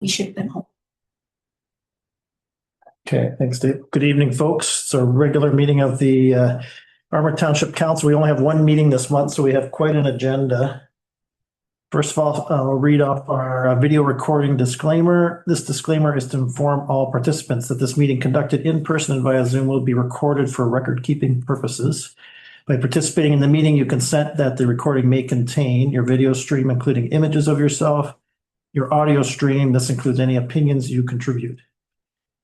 We ship them home. Okay, thanks, Dave. Good evening, folks. It's a regular meeting of the Armour Township Council. We only have one meeting this month, so we have quite an agenda. First of all, I'll read off our video recording disclaimer. This disclaimer is to inform all participants that this meeting conducted in person and via Zoom will be recorded for record-keeping purposes. By participating in the meeting, you consent that the recording may contain your video stream, including images of yourself, your audio stream. This includes any opinions you contribute.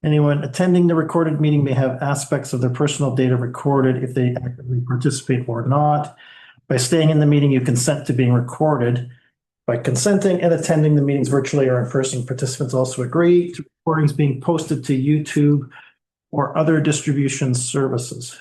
Anyone attending the recorded meeting may have aspects of their personal data recorded if they actively participate or not. By staying in the meeting, you consent to being recorded. By consenting and attending the meetings virtually or in person, participants also agree to recordings being posted to YouTube or other distribution services.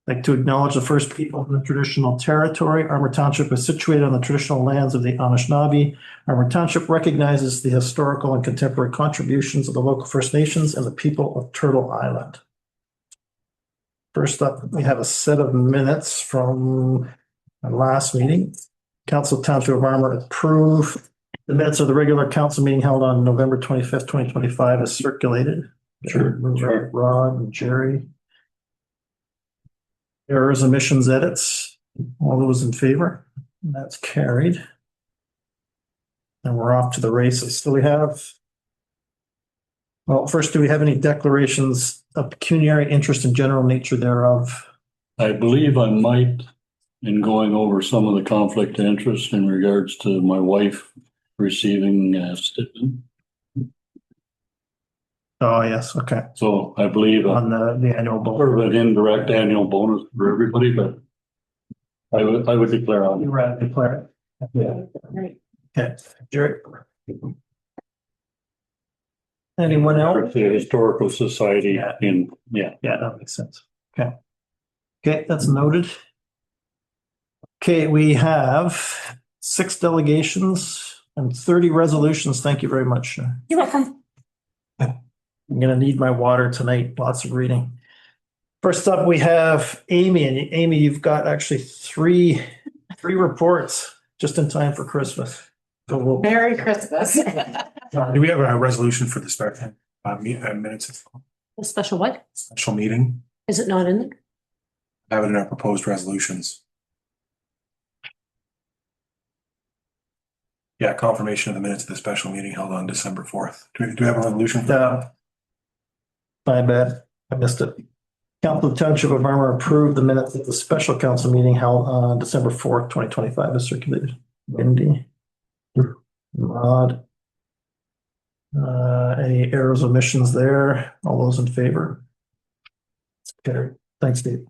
I'd like to acknowledge the first people in the traditional territory. Armour Township is situated on the traditional lands of the Anishinaabe. Armour Township recognizes the historical and contemporary contributions of the local First Nations and the people of Turtle Island. First up, we have a set of minutes from our last meeting. Council Township of Armour approved the minutes of the regular council meeting held on November 25th, 2025 as circulated. Sure. Rod and Jerry. Errors, omissions, edits. All those in favor? That's carried. And we're off to the races. So we have, well, first, do we have any declarations of pecuniary interest and general nature thereof? I believe I might, in going over some of the conflict of interest in regards to my wife receiving a stipend. Oh, yes, okay. So I believe On the annual bonus. sort of an indirect annual bonus for everybody, but I would declare on. You rather declare it? Yeah. Okay, Jerry. Anyone else? The Historical Society Yeah, that makes sense. Okay. Okay, that's noted. Okay, we have 6 delegations and 30 resolutions. Thank you very much. You're welcome. I'm going to need my water tonight. Lots of reading. First up, we have Amy. And Amy, you've got actually three reports just in time for Christmas. So Merry Christmas. Do we have a resolution for the special minutes? A special what? Special meeting? Is it not in there? Have it in our proposed resolutions. Yeah, confirmation of the minutes of the special meeting held on December 4th. Do we have a resolution for that? My bad. I missed it. Council Township of Armour approved the minutes of the special council meeting held on December 4th, 2025 as circulated. Wendy. Rod. Any errors, omissions there? All those in favor? Okay, thanks, Dave.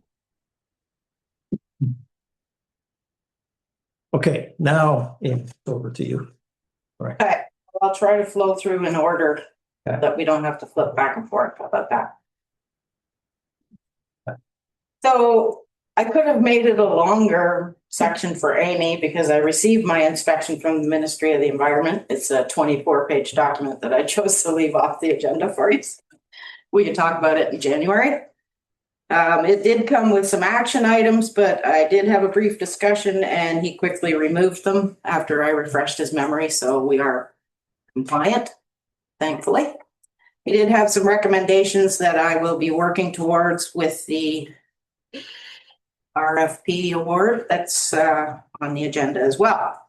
Okay, now it's over to you. Okay, I'll try to flow through in order that we don't have to flip back and forth. How about that? So I could have made it a longer section for Amy because I received my inspection from the Ministry of the Environment. It's a 24-page document that I chose to leave off the agenda for you. We can talk about it in January. It did come with some action items, but I did have a brief discussion and he quickly removed them after I refreshed his memory. So we are compliant, thankfully. He did have some recommendations that I will be working towards with the RFP award that's on the agenda as well.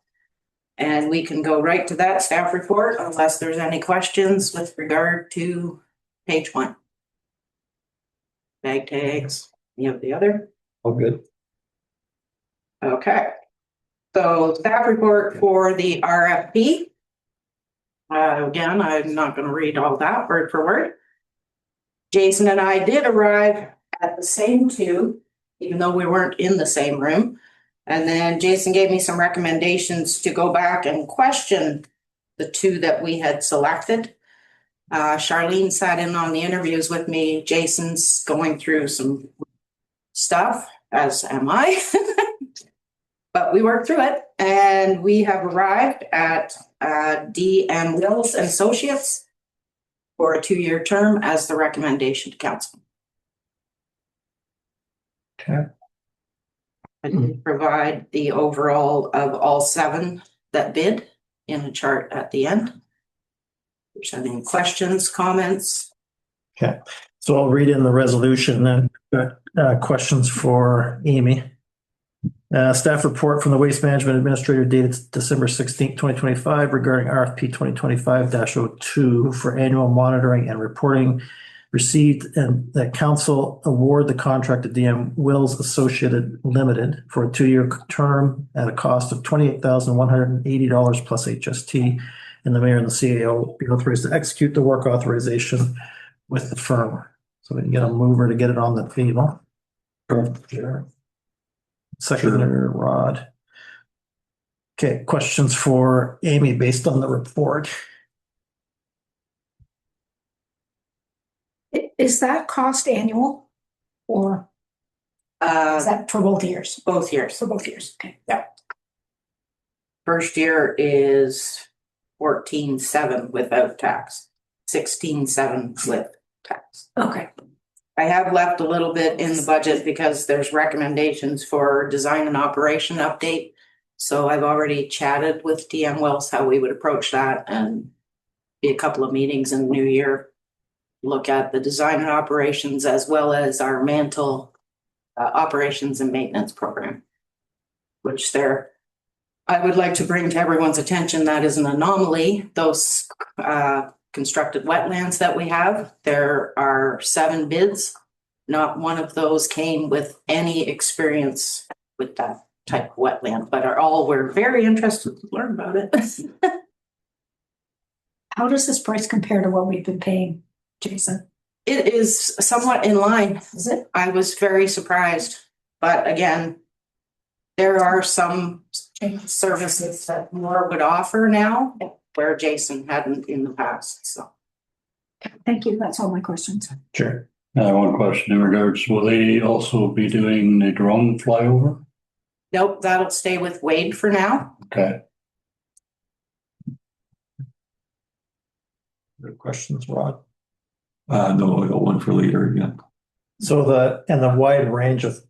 And we can go right to that staff report unless there's any questions with regard to page 1. Bag tags, any of the other? All good. Okay. So staff report for the RFP. Again, I'm not going to read all that word for word. Jason and I did arrive at the same 2, even though we weren't in the same room. And then Jason gave me some recommendations to go back and question the 2 that we had selected. Charlene sat in on the interviews with me. Jason's going through some stuff, as am I. But we worked through it and we have arrived at DM Wills and Associates for a 2-year term as the recommendation to council. Okay. I did provide the overall of all 7 that bid in a chart at the end. there's any questions, comments? So I'll read in the resolution and questions for Amy. Staff report from the Waste Management Administrator dated December 16th, 2025 regarding RFP 2025-02 for annual monitoring and reporting received, and that council award the contract to DM Wills Associated Limited for a 2-year term at a cost of $28,180 plus HST, and the mayor and the CAO be authorized to execute the work authorization with the firm. So we can get a mover to get it on the table. Sure. Seconder Rod. Okay, questions for Amy based on the report? Is that cost annual or is that for both years? Both years. For both years, okay. Yeah. First year is 14,700 without tax, 16,700 with tax. Okay, I have left a little bit in the budget because there's recommendations for design and operation update. So I've already chatted with DM Wells how we would approach that, and be a couple of meetings in the new year. Look at the design and operations as well as our mantle operations and maintenance program, which I would like to bring to everyone's attention that is an anomaly. Those constructed wetlands that we have, there are 7 bids. Not one of those came with any experience with that type of wetland, but we're very interested to learn about it. how does this price compare to what we've been paying, Jason? It is somewhat in line. Is it? I was very surprised, but again, there are some services that Moore would offer now where Jason hadn't in the past, so. Thank you, that's all my questions. Sure. One question in regards, will they also be doing the drone flyover? Nope, that'll stay with Wade for now. Okay. Other questions, Rod? No, I got one for later again. So the wide range of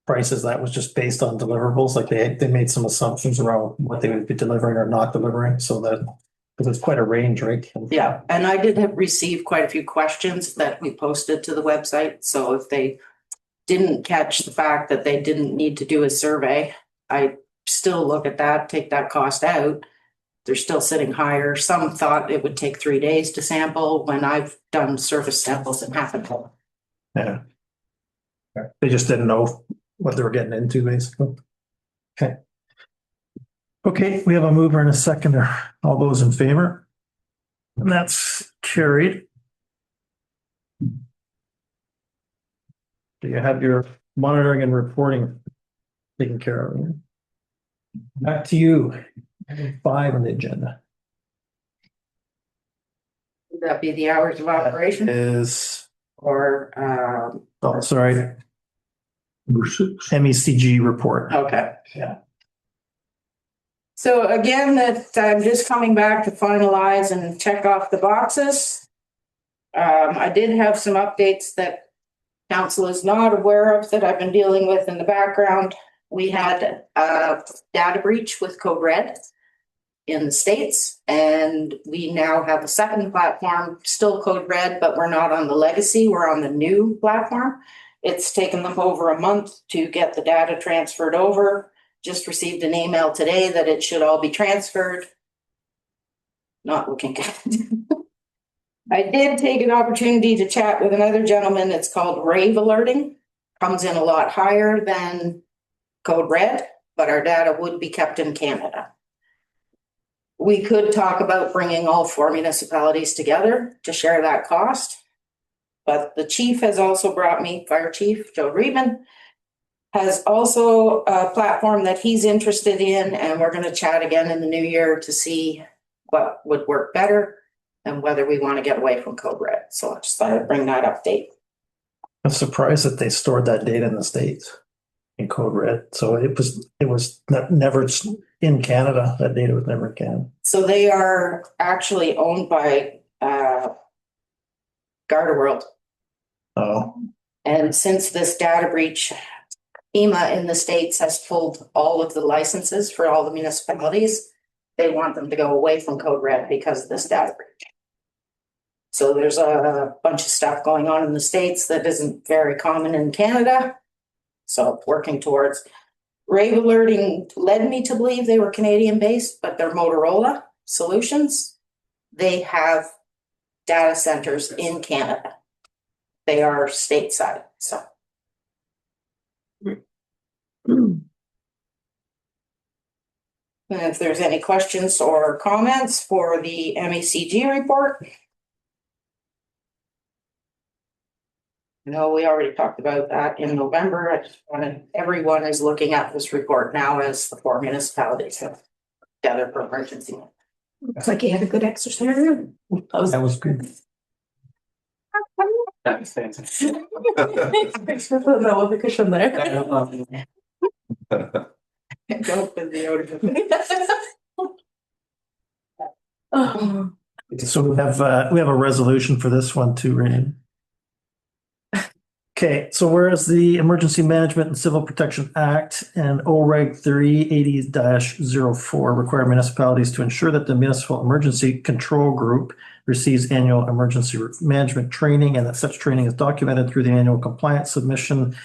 prices, that was just based on deliverables, like they made some assumptions around what they would be delivering or not delivering, so that, because it's quite a range, right? Yeah, and I did have received quite a few questions that we posted to the website, so if they didn't catch the fact that they didn't need to do a survey, I still look at that, take that cost out. They're still sitting higher. Some thought it would take 3 days to sample when I've done surface samples in half an hour. Yeah. They just didn't know what they were getting into, basically. Okay. Okay, we have a mover and a seconder. All those in favor? And that's carried. Do you have your monitoring and reporting taken care of? Back to you. 5 on the agenda. Would that be the hours of operation Is, or, oh, sorry. MECG report. okay. Yeah. So again, that I'm just coming back to finalize and check off the boxes. I did have some updates that council is not aware of that I've been dealing with in the background. We had a data breach with Code Red in the States, and we now have a second platform, still Code Red, but we're not on the legacy, we're on the new platform. It's taken them over a month to get the data transferred over. Just received an email today that it should all be transferred. Not looking good. I did take an opportunity to chat with another gentleman. It's called Rave Alerting. Comes in a lot higher than Code Red, but our data would be kept in Canada. We could talk about bringing all 4 municipalities together to share that cost. But the chief has also brought me, Fire Chief Joe Reedman, has also a platform that he's interested in, and we're going to chat again in the new year to see what would work better and whether we want to get away from Code Red. So I just thought I'd bring that update. I'm surprised that they stored that data in the States in Code Red. So it was never in Canada. That data was never in Canada. So they are actually owned by Garda World. Oh, And since this data breach, FEMA in the States has pulled all of the licenses for all the municipalities. They want them to go away from Code Red because of this data breach. So there's a bunch of stuff going on in the States that isn't very common in Canada. So working towards. Rave Alerting led me to believe they were Canadian based, but they're Motorola Solutions. They have data centers in Canada. They are stateside, so. And if there's any questions or comments for the MECG report. No, we already talked about that in November. I just wanted, everyone is looking at this report now as the 4 municipalities have gathered for emergency. Looks like you had a good exercise. That was good. Thanks for putting that with the cushion there. Go for the Oh, So we have a resolution for this one too, Randy. Okay, so whereas the Emergency Management and Civil Protection Act and OREG 380-04 require municipalities to ensure that the Municipal Emergency Control Group receives annual emergency management training and that such training is documented through the annual compliance submission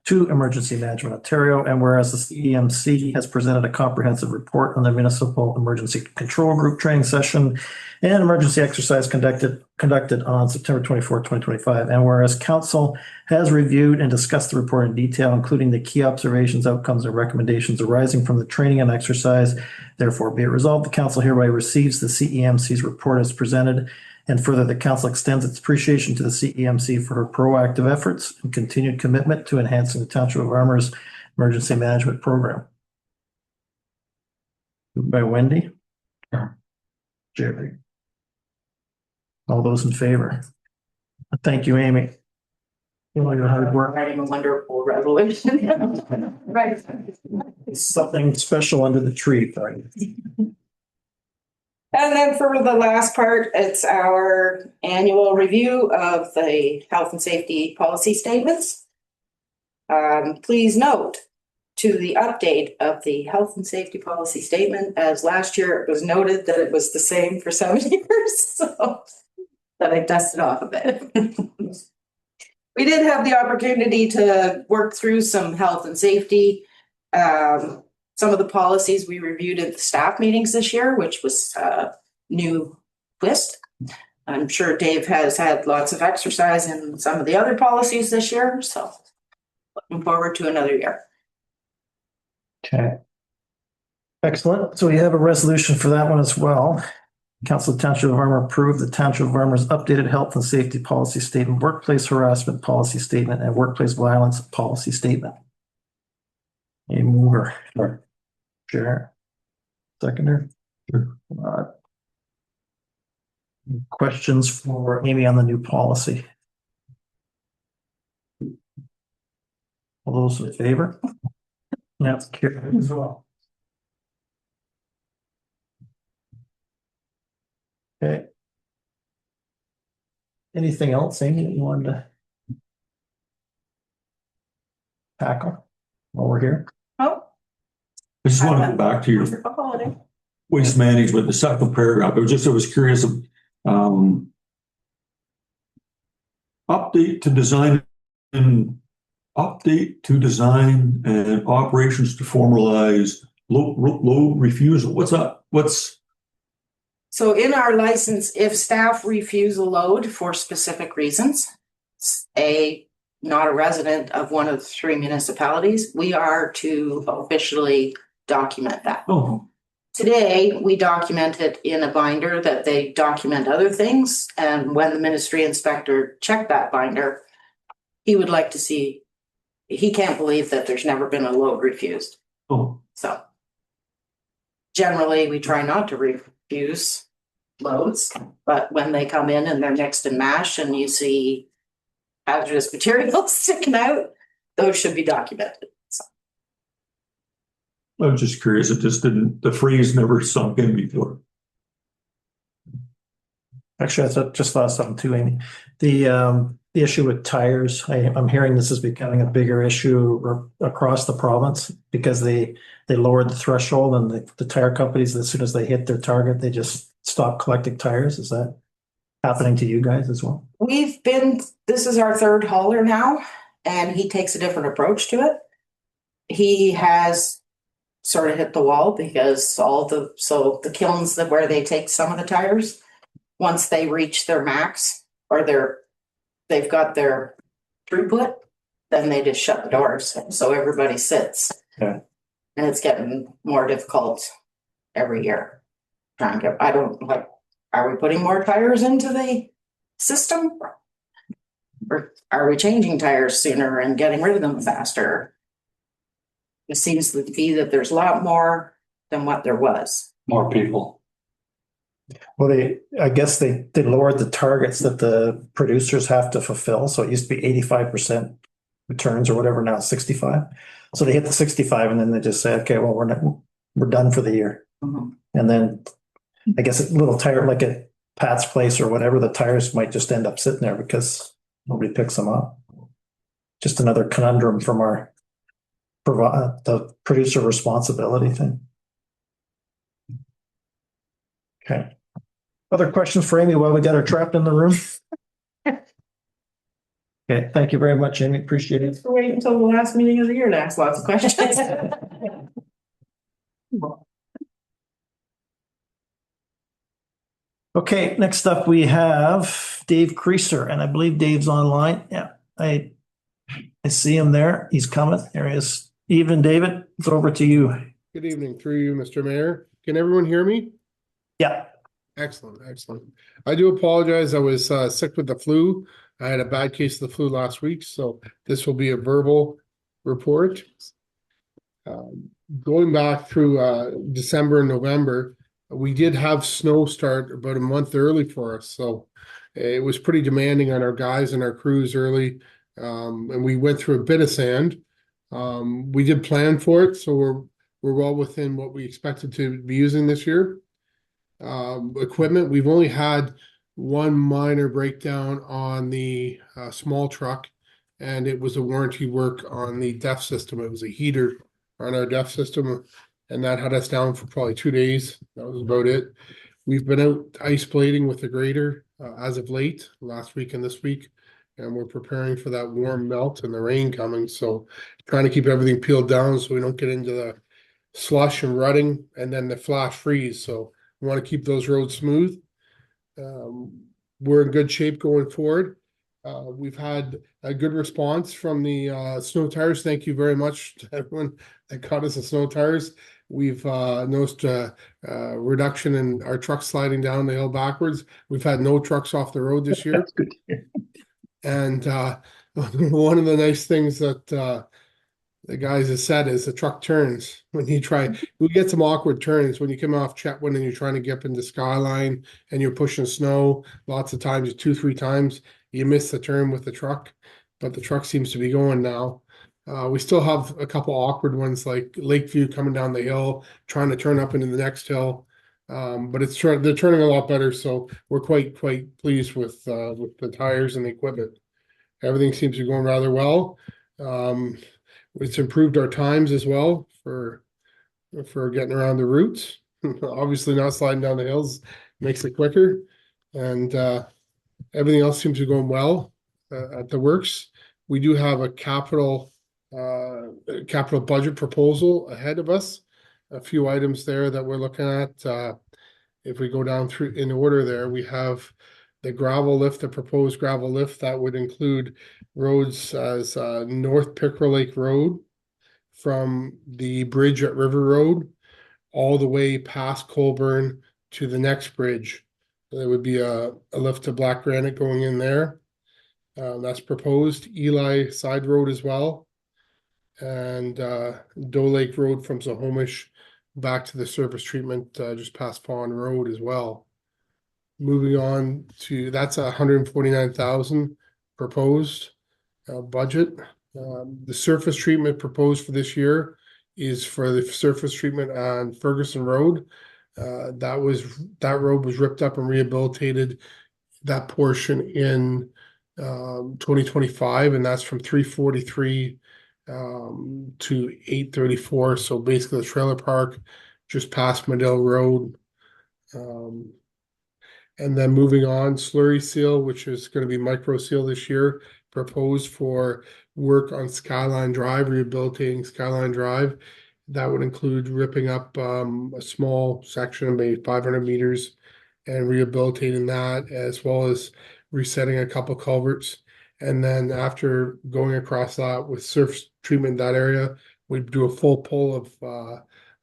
to Emergency Management Ontario, and whereas the CEMC has presented a comprehensive report on the Municipal Emergency Control Group training session and emergency exercise conducted on September 24, 2025, and whereas Council has reviewed and discussed the report in detail, including the key observations, outcomes, and recommendations arising from the training and exercise, therefore be it resolved, the Council hereby receives the CEMC's report as presented. And further, the Council extends its appreciation to the CEMC for her proactive efforts and continued commitment to enhancing the Township of Armour's emergency management program. Moved by Wendy. Jerry. All those in favor? Thank you, Amy. For your hard work. writing a wonderful resolution. Right. Something special under the tree, right? And then for the last part, it's our annual review of the health and safety policy statements. Please note to the update of the health and safety policy statement, as last year it was noted that it was the same for 7 years, so that I dusted off a bit. We did have the opportunity to work through some health and safety. Some of the policies we reviewed at the staff meetings this year, which was a new twist. I'm sure Dave has had lots of exercise in some of the other policies this year, so looking forward to another year. Okay. Excellent. So we have a resolution for that one as well. Council of Township of Armour approved the Township of Armour's updated health and safety policy statement, workplace harassment policy statement, and workplace violence policy statement. A mover. Sure. Seconder. Questions for Amy on the new policy? All those in favor? That's carried as well. Okay. Anything else, Amy, that you wanted to tackle while we're here? Oh, I just want to go back to your wonderful holiday. waste management, the second paragraph. I was curious of, update to design and operations to formalize low refusal. What's that? So in our license, if staff refuse a load for specific reasons, not a resident of one of the 3 municipalities, we are to officially document that. Oh, Today, we document it in a binder that they document other things. And when the ministry inspector checked that binder, he would like to see, he can't believe that there's never been a load refused. oh, So generally, we try not to refuse loads, but when they come in and they're mixed and mashed and you see hazardous materials sticking out, those should be documented. So, I was just curious. It just didn't, the phrase never sunk in before. Actually, I just thought of something too, Amy. The issue with tires, I'm hearing this is becoming a bigger issue across the province because they lowered the threshold and the tire companies, as soon as they hit their target, they just stop collecting tires. Is that happening to you guys as well? This is our third hauler now, and he takes a different approach to it. He has sort of hit the wall because the kilns where they take some of the tires, once they reach their max or they've got their throughput, then they just shut the doors. So everybody sits. Okay. And it's getting more difficult every year. Are we putting more tires into the system? Or are we changing tires sooner and getting rid of them faster? It seems to be that there's a lot more than what there was. More people. Well, I guess they lowered the targets that the producers have to fulfill. So it used to be 85% returns or whatever, now it's 65. So they hit the 65 and then they just say, okay, well, we're done for the year. Mhm. And then I guess a little tire, like at Pat's place or whatever, the tires might just end up sitting there because nobody picks them up. Just another conundrum from the producer responsibility thing. Okay. Other questions for Amy while we got her trapped in the room? Okay, thank you very much, Amy. Appreciate it. Thanks for waiting until the last meeting of the year to ask lots of questions. Okay, next up we have Dave Creaser, and I believe Dave's online. Yeah, I see him there. He's coming. There he is. Evening, David. It's over to you. Good evening through you, Mr. Mayor. Can everyone hear me? Yeah. Excellent, excellent. I do apologize. I was sick with the flu. I had a bad case of the flu last week, so this will be a verbal report. Going back through December and November, we did have snow start about a month early for us, so it was pretty demanding on our guys and our crews early, and we went through a bit of sand. We did plan for it, so we're well within what we expected to be using this year. Equipment, we've only had one minor breakdown on the small truck, and it was a warranty work on the DEF system. It was a heater on our DEF system, and that had us down for probably 2 days. That was about it. We've been out ice blading with the grader as of late, last week and this week, and we're preparing for that warm melt and the rain coming. So trying to keep everything peeled down so we don't get into the slush and rutting and then the flash freeze. So we want to keep those roads smooth. We're in good shape going forward. We've had a good response from the snow tires. Thank you very much to everyone that got us the snow tires. We've noticed a reduction in our trucks sliding down the hill backwards. We've had no trucks off the road this year. That's good to hear. And one of the nice things that the guys have said is the truck turns when you try. We get some awkward turns when you come off Chetwynd and you're trying to get up into Skyline and you're pushing snow. Lots of times, 2-3 times, you miss the turn with the truck, but the truck seems to be going now. We still have a couple awkward ones like Lakeview coming down the hill, trying to turn up into the next hill. But they're turning a lot better, so we're quite pleased with the tires and the equipment. Everything seems to be going rather well. It's improved our times as well for getting around the routes. Obviously, not sliding down the hills makes it quicker, and everything else seems to be going well at the works. We do have a capital budget proposal ahead of us. A few items there that we're looking at. If we go down through in order there, we have the gravel lift, the proposed gravel lift that would include roads as North Pickerel Lake Road from the bridge at River Road all the way past Colburn to the next bridge. There would be a lift to Black Granite going in there. That's proposed. Eli Side Road as well. And Doe Lake Road from Snohomish back to the surface treatment just past Pond Road as well. Moving on to, that's 149,000 proposed budget. The surface treatment proposed for this year is for the surface treatment on Ferguson Road. That road was ripped up and rehabilitated, that portion in 2025, and that's from 343 to 834. So basically the trailer park just past Medill Road. And then moving on, slurry seal, which is gonna be micro seal this year, proposed for work on Skyline Drive, rehabilitating Skyline Drive. That would include ripping up a small section, maybe 500 meters, and rehabilitating that, as well as resetting a couple culverts. And then after going across that with surface treatment in that area, we do a full pull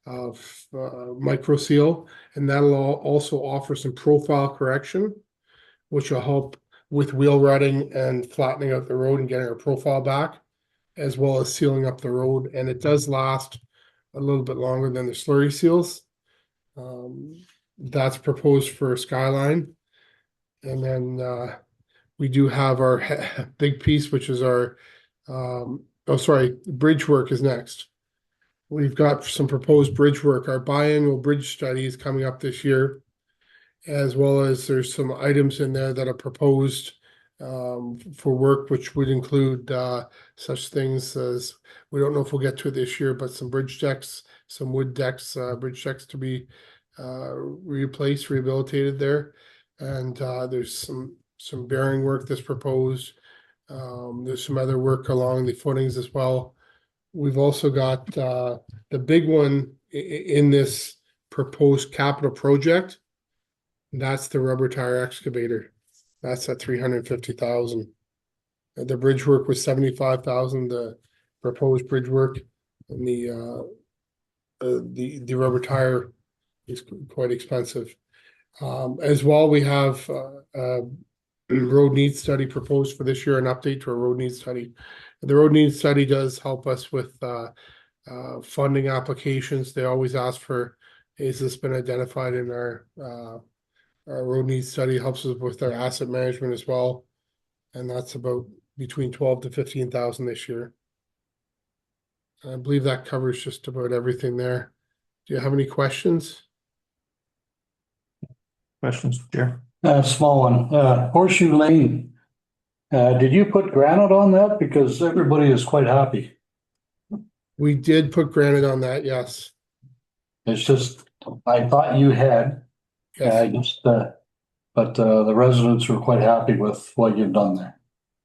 of micro seal, and that'll also offer some profile correction, which will help with wheel rutting and flattening out the road and getting our profile back, as well as sealing up the road. And it does last a little bit longer than the slurry seals. That's proposed for Skyline. And then we do have our big piece, which is our bridge work is next. We've got some proposed bridge work. Our biannual bridge study is coming up this year, as well as there's some items in there that are proposed for work, which would include such things as, we don't know if we'll get to it this year, but some bridge decks, some wood decks, bridge decks to be replaced, rehabilitated there. And there's some bearing work that's proposed. There's some other work along the footings as well. We've also got the big one in this proposed capital project. That's the rubber tire excavator. That's at 350,000. The bridge work was 75,000. The proposed bridge work, and the rubber tire is quite expensive. As well, we have road needs study proposed for this year, an update to a road needs study. The road needs study does help us with funding applications. They always ask for, has this been identified in our road needs study? Helps us with our asset management as well. And that's about between 12 to 15,000 this year. I believe that covers just about everything there. Do you have any questions? Questions, Chair? Small one, Horseshoe Lane. Did you put granite on that? Because everybody is quite happy. We did put granite on that, yes. It's just, I thought you had, Yes. but the residents were quite happy with what you've done there.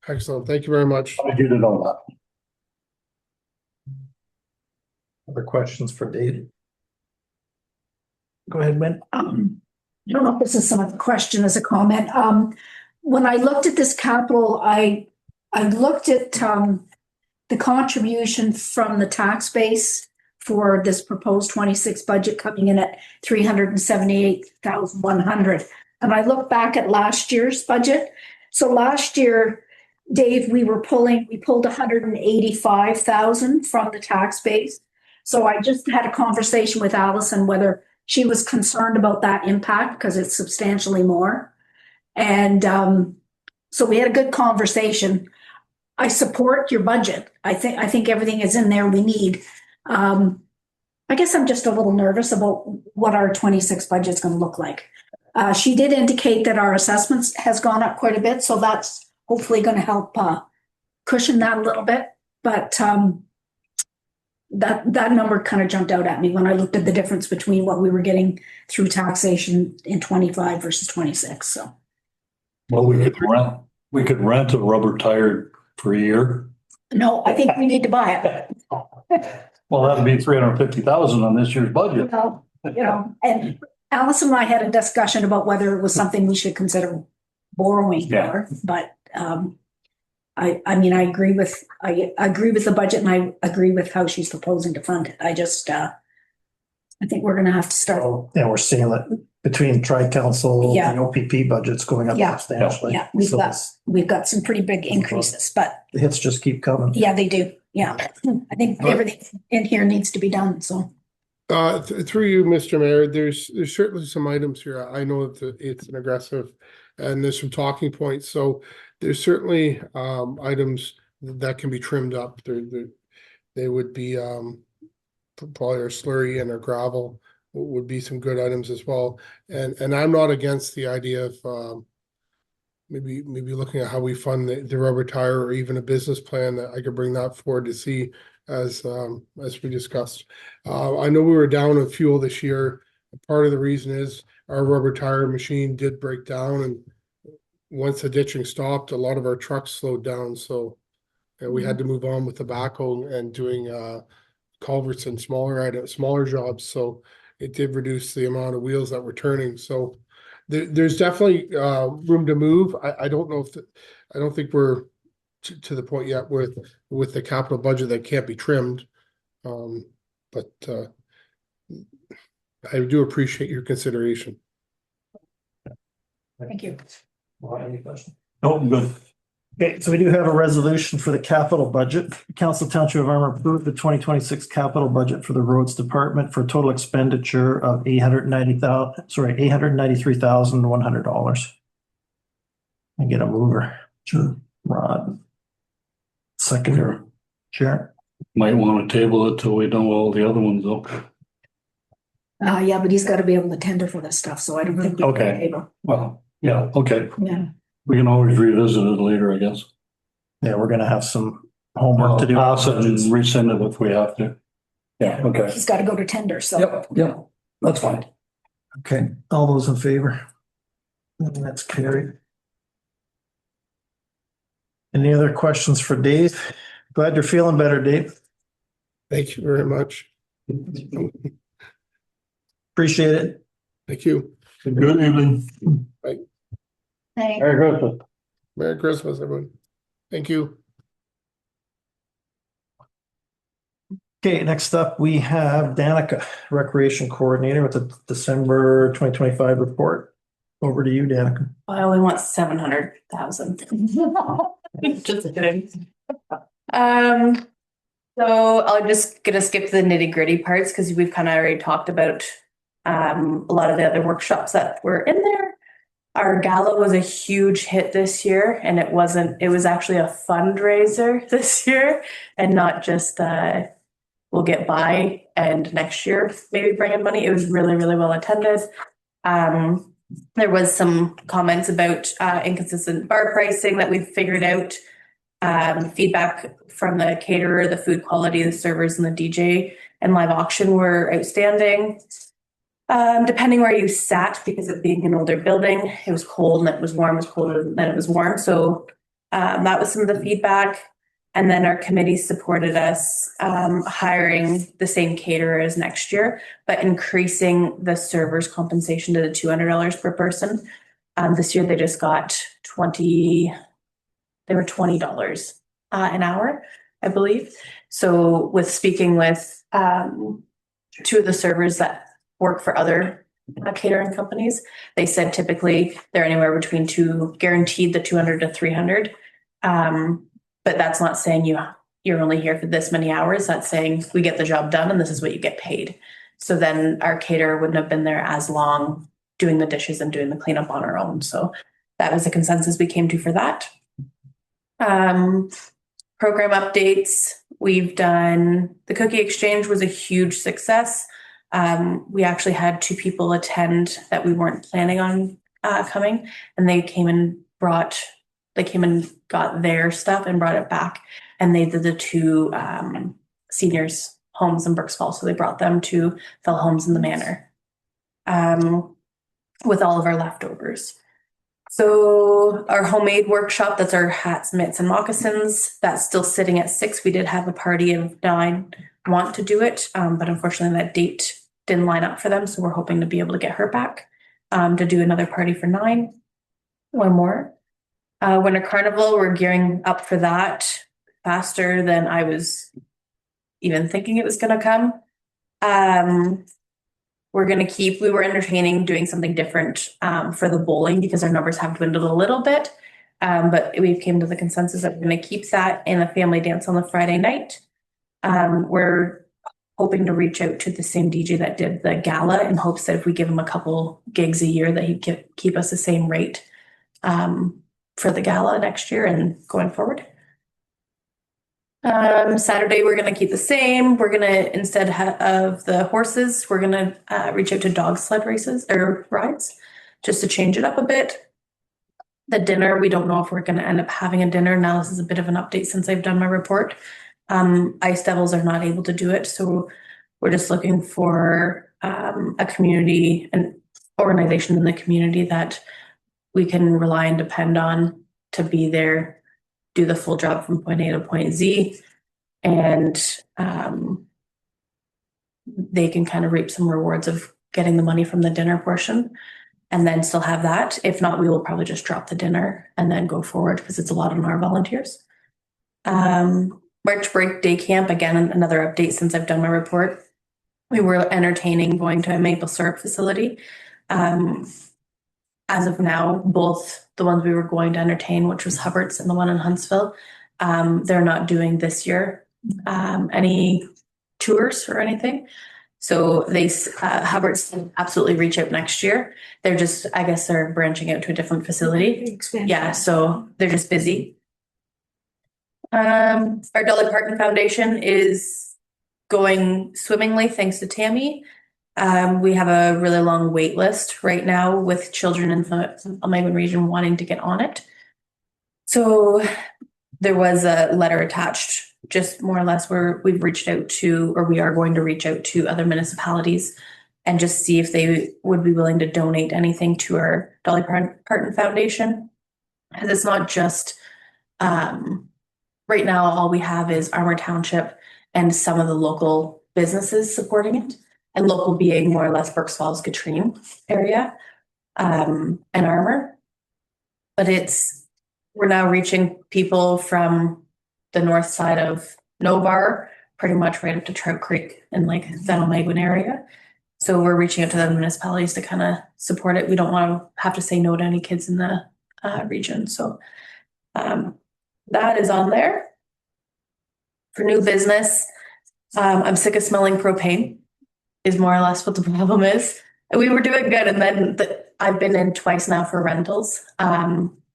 Excellent. Thank you very much. I wanted you to know that. Other questions for Dave? Go ahead, Win. I don't know if this is some of the question as a comment. When I looked at this capital, I looked at the contribution from the tax base for this proposed 26 budget coming in at 378,100. And I looked back at last year's budget. So last year, Dave, we pulled 185,000 from the tax base. So I just had a conversation with Allison whether she was concerned about that impact because it's substantially more. And so we had a good conversation. I support your budget. I think everything is in there we need. I guess I'm just a little nervous about what our 26 budget is going to look like. She did indicate that our assessments has gone up quite a bit, so that's hopefully going to help cushion that a little bit. But that number kind of jumped out at me when I looked at the difference between what we were getting through taxation in 25 versus 26. So, Well, we could rent a rubber tire for a year. no, I think we need to buy it. Well, that'd be 350,000 on this year's budget. Well, and Allison and I had a discussion about whether it was something we should consider borrowing for, but I mean, I agree with the budget, and I agree with how she's proposing to fund it. I think we're going to have to start. Oh, yeah, we're seeing that between Tri-Council Yeah. and OPP budgets going up Yeah. substantially. Yeah, So we've got some pretty big increases, but the hits just keep coming. yeah, they do. Yeah, I think everything in here needs to be done. So. Through you, Mr. Mayor, there's certainly some items here. I know that it's an aggressive, and there's some talking points. So there's certainly items that can be trimmed up. They would be probably our slurry and our gravel would be some good items as well. And I'm not against the idea of maybe looking at how we fund the rubber tire, or even a business plan that I could bring that forward to see as we discussed. I know we were down on fuel this year. Part of the reason is our rubber tire machine did break down, and once the ditching stopped, a lot of our trucks slowed down, so we had to move on with the backhoe and doing culverts and smaller jobs, so it did reduce the amount of wheels that were turning, so there's definitely room to move. I don't know if I don't think we're to the point yet with the capital budget that can't be trimmed. But I do appreciate your consideration. Thank you. Any questions? Oh, good. Okay, so we do have a resolution for the capital budget. Council Township of Armour approved the 2026 capital budget for the roads department for a total expenditure of $893,100. And get a mover. Sure. Rod. Seconder. Sharon. Might want to table it till we know all the other ones though. Yeah, but he's got to be able to tender for this stuff, so I don't think. we can Okay. table. Well, yeah, okay. Yeah. We can always revisit it later, I guess. Yeah, we're gonna have some homework to do. Pass it and resend it if we have to. Yeah, okay. He's got to go to tender, so. Yep, that's fine. Okay, all those in favor? That's carried. Any other questions for Dave? Glad you're feeling better, Dave. Thank you very much. Appreciate it. Thank you. Good evening. Thanks. Merry Christmas. Merry Christmas, everyone. Thank you. Okay, next up, we have Danica, Recreation Coordinator with the December 2025 report. Over to you, Danica. I only want 700,000. Just kidding. So I'm just gonna skip the nitty gritty parts because we've kind of already talked about a lot of the other workshops that were in there. Our gala was a huge hit this year, and it was actually a fundraiser this year and not just we'll get by and next year maybe bring in money. It was really, really well attended. There was some comments about inconsistent bar pricing that we've figured out. Feedback from the caterer, the food quality, the servers, and the DJ and live auction were outstanding. Depending where you sat, because of being an older building, it was cold and it was warm, it was colder than it was warm. So that was some of the feedback. And then our committee supported us hiring the same caterer as next year, but increasing the server's compensation to the $200 per person. This year they just got $20 an hour, I believe. So with speaking with two of the servers that work for other catering companies, they said typically they're anywhere between guaranteed the 200 to 300. But that's not saying you're only here for this many hours. That's saying we get the job done and this is what you get paid. So then our caterer wouldn't have been there as long doing the dishes and doing the cleanup on our own. So that was the consensus we came to for that. Program updates. We've done the cookie exchange was a huge success. We actually had 2 people attend that we weren't planning on coming, and they came and got their stuff and brought it back, and they did the 2 seniors homes in Brooks Falls, so they brought them to Fell Homes in the Manor with all of our leftovers. So our homemade workshop, that's our hats, mitts, and moccasins, that's still sitting at 6. We did have a party of 9 want to do it, but unfortunately that date didn't line up for them, so we're hoping to be able to get her back to do another party for 9. One more. Winter Carnival, we're gearing up for that faster than I was even thinking it was going to come. We were entertaining doing something different for the bowling because our numbers have dwindled a little bit. But we've came to the consensus that we're going to keep that in a family dance on the Friday night. We're hoping to reach out to the same DJ that did the gala in hopes that if we give him a couple gigs a year that he'd keep us the same rate for the gala next year and going forward. Saturday, we're going to keep the same. We're going to, instead of the horses, we're going to reach out to dog sled races or rides just to change it up a bit. The dinner, we don't know if we're going to end up having a dinner. Now, this is a bit of an update since I've done my report. Ice Devils are not able to do it. So we're just looking for a community, an organization in the community that we can rely and depend on to be there, do the full job from point A to point Z. And they can kind of reap some rewards of getting the money from the dinner portion and then still have that. If not, we will probably just drop the dinner and then go forward because it's a lot on our volunteers. March break day camp, again, another update since I've done my report. We were entertaining going to a maple syrup facility. As of now, both the ones we were going to entertain, which was Hubbard's and the one in Huntsville, they're not doing this year any tours or anything. So Hubbard's absolutely reach out next year. They're just, I guess they're branching out to a different facility. Yeah, so they're just busy. Our Dolly Parton Foundation is going swimmingly thanks to Tammy. We have a really long wait list right now with children in the Almaguin region wanting to get on it. So there was a letter attached, just more or less where we've reached out to, or we are going to reach out to other municipalities and just see if they would be willing to donate anything to our Dolly Parton Foundation. Because it's not just, right now, all we have is Armour Township and some of the local businesses supporting it. And local being more or less Berks Falls, Katrine area, and Armour. But we're now reaching people from the north side of Novar, pretty much right up to Trout Creek and like that Almaguin area. So we're reaching out to the municipalities to kind of support it. We don't want to have to say no to any kids in the region. So that is on there. For new business, I'm sick of smelling propane. Is more or less what the problem is. We were doing good, and then I've been in twice now for rentals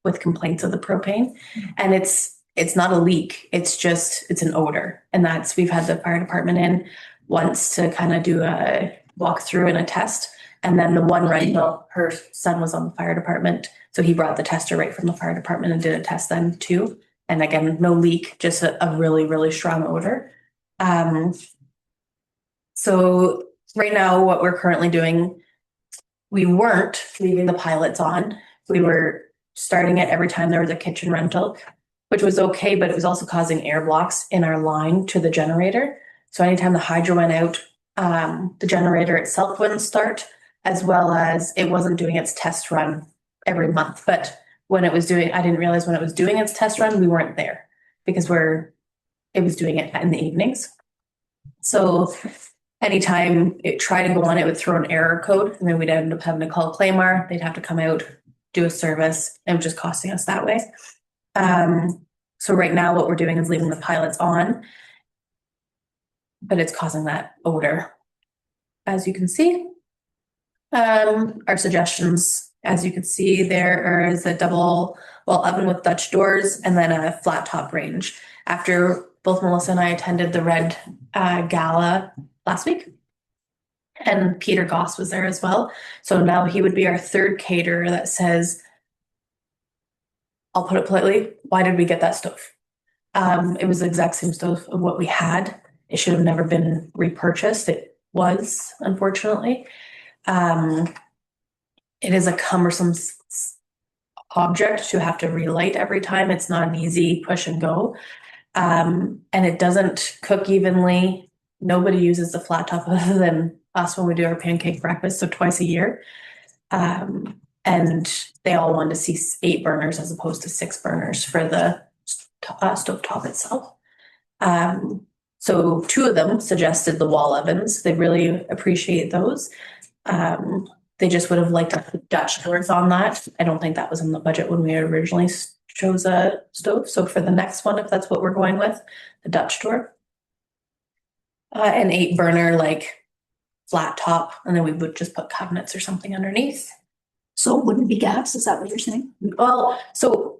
with complaints of the propane, and it's not a leak. It's an odor, and we've had the fire department in once to kind of do a walkthrough and a test, and then the one rental, her son was on the fire department, so he brought the tester right from the fire department and did a test then too, and again, no leak, just a really, really strong odor. So right now, what we're currently doing, we weren't leaving the pilots on. We were starting it every time there was a kitchen rental, which was okay, but it was also causing air blocks in our line to the generator. So anytime the hydro went out, the generator itself wouldn't start, as well as it wasn't doing its test run every month. But I didn't realize when it was doing its test run, we weren't there because it was doing it in the evenings. So anytime it tried to go on, it would throw an error code, and then we'd end up having to call Claymar. They'd have to come out, do a service, and just costing us that way. So right now what we're doing is leaving the pilots on, but it's causing that odor, as you can see. Our suggestions, as you can see, there is a double wall oven with Dutch doors and then a flat top range. After both Melissa and I attended the Red Gala last week, and Peter Goss was there as well. So now he would be our third caterer that says, I'll put it politely, why did we get that stove? It was the exact same stove of what we had. It should have never been repurchased. It was, unfortunately. It is a cumbersome object to have to relight every time. It's not an easy push and go. And it doesn't cook evenly. Nobody uses the flat top other than us when we do our pancake breakfast, so twice a year. And they all wanted to see 8 burners as opposed to 6 burners for the stovetop itself. So 2 of them suggested the wall ovens. They really appreciate those. They just would have liked to put Dutch doors on that. I don't think that was in the budget when we originally chose a stove. So for the next one, if that's what we're going with, the Dutch door. An 8 burner, like flat top, and then we would just put cabinets or something underneath. So it wouldn't be gas, is that what you're saying? Well, so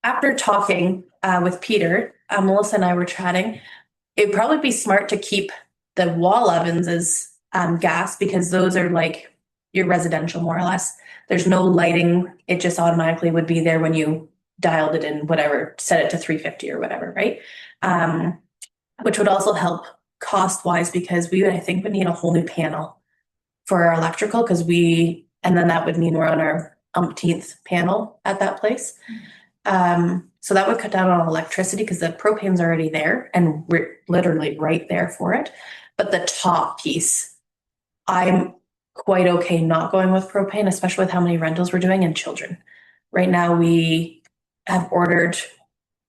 after talking with Peter, Melissa and I were chatting, it'd probably be smart to keep the wall ovens as gas, because those are like your residential, more or less. There's no lighting. It just automatically would be there when you dialed it in, whatever, set it to 350 or whatever, right? Which would also help cost-wise, because I think we need a whole new panel for our electrical because and then that would mean we're on our umpteenth panel at that place. So that would cut down on electricity because the propane's already there and we're literally right there for it. But the top piece, I'm quite okay not going with propane, especially with how many rentals we're doing and children. Right now, we have ordered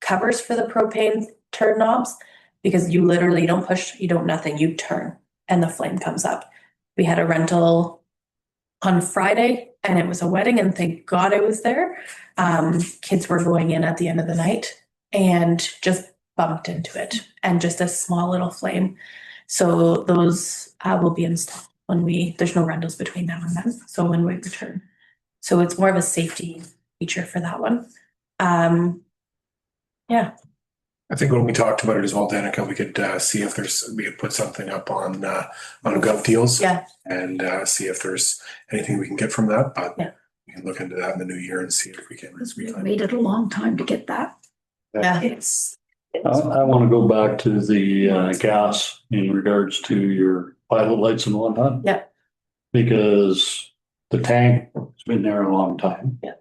covers for the propane turn knobs because you literally don't push, you don't nothing, you turn and the flame comes up. We had a rental on Friday and it was a wedding and thank God I was there. Kids were going in at the end of the night and just bumped into it and just a small little flame. So those will be installed when there's no rentals between now and then. So when we return. So it's more of a safety feature for that one. Yeah. I think when we talked about it as well, Danica, we could see if we could put something up on Gov Deals. Yeah. And see if there's anything we can get from that. But yeah, we can look into that in the new year and see if we can. We waited a long time to get that. Yeah. I want to go back to the gas in regards to your pilot lights and whatnot. Yeah. Because the tank has been there a long time. Yeah.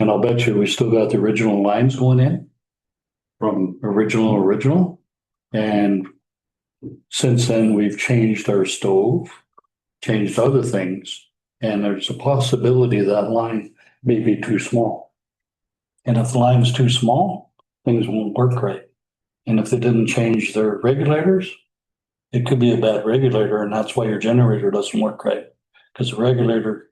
And I'll bet you we still got the original lines going in from original. And since then, we've changed our stove, changed other things, and there's a possibility that line may be too small. And if the line's too small, things won't work right. And if they didn't change their regulators, it could be a bad regulator, and that's why your generator doesn't work right. Because the regulator,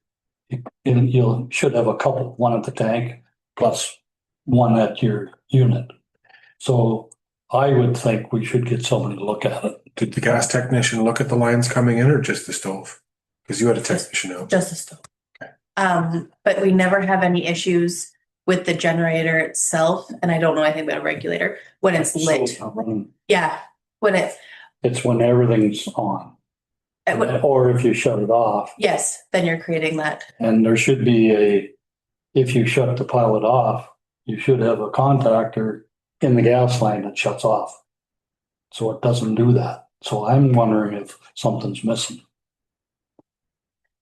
you should have a couple, one at the tank plus one at your unit. So I would think we should get somebody to look at it. Did the gas technician look at the lines coming in or just the stove? Because you had a technician out. Just a stove. Okay. But we never have any issues with the generator itself. And I don't know anything about a regulator when it's lit. Yeah. It's when everything's on. Or if you shut it off. Yes, then you're creating that. And there should be if you shut the pilot off, you should have a contactor in the gas line that shuts off. So it doesn't do that. So I'm wondering if something's missing.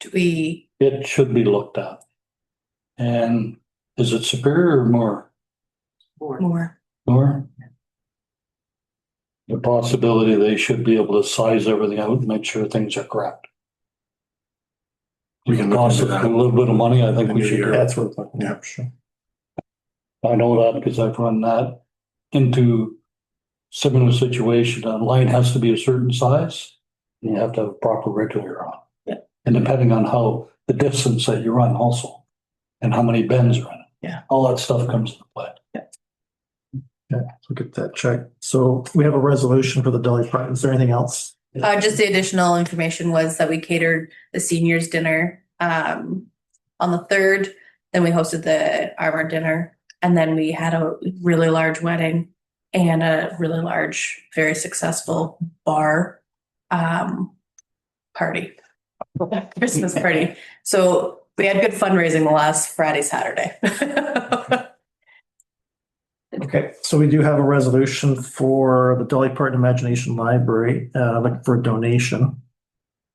It should be looked at. And is it Superior or more? More? The possibility they should be able to size everything out and make sure things are correct. We can look into that. A little bit of money, I think we should. That's worth looking at, sure. I know that because I've run that into similar situation. A line has to be a certain size and you have to have a proper regulator on. Yeah. And depending on how the distance that you run also and how many bends are in it. Yeah. All that stuff comes into play. Yeah, look at that check. So we have a resolution for the deli part. Is there anything else? Just the additional information was that we catered the seniors dinner on the 3rd. Then we hosted the Armour dinner. And then we had a really large wedding and a really large, very successful bar party, Christmas party. So we had good fundraising the last Friday, Saturday. Okay, so we do have a resolution for the Dolly Parton Imagination Library, looking for a donation.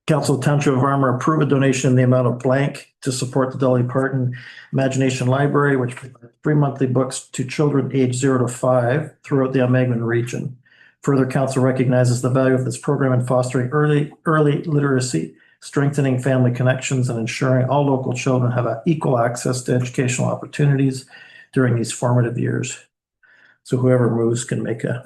Council of Township of Armour approve a donation in the amount of blank to support the Dolly Parton Imagination Library, which provides free monthly books to children aged 0 to 5 throughout the Amangman region. Further, council recognizes the value of this program in fostering early literacy, strengthening family connections, and ensuring all local children have equal access to educational opportunities during these formative years. So whoever moves can make a.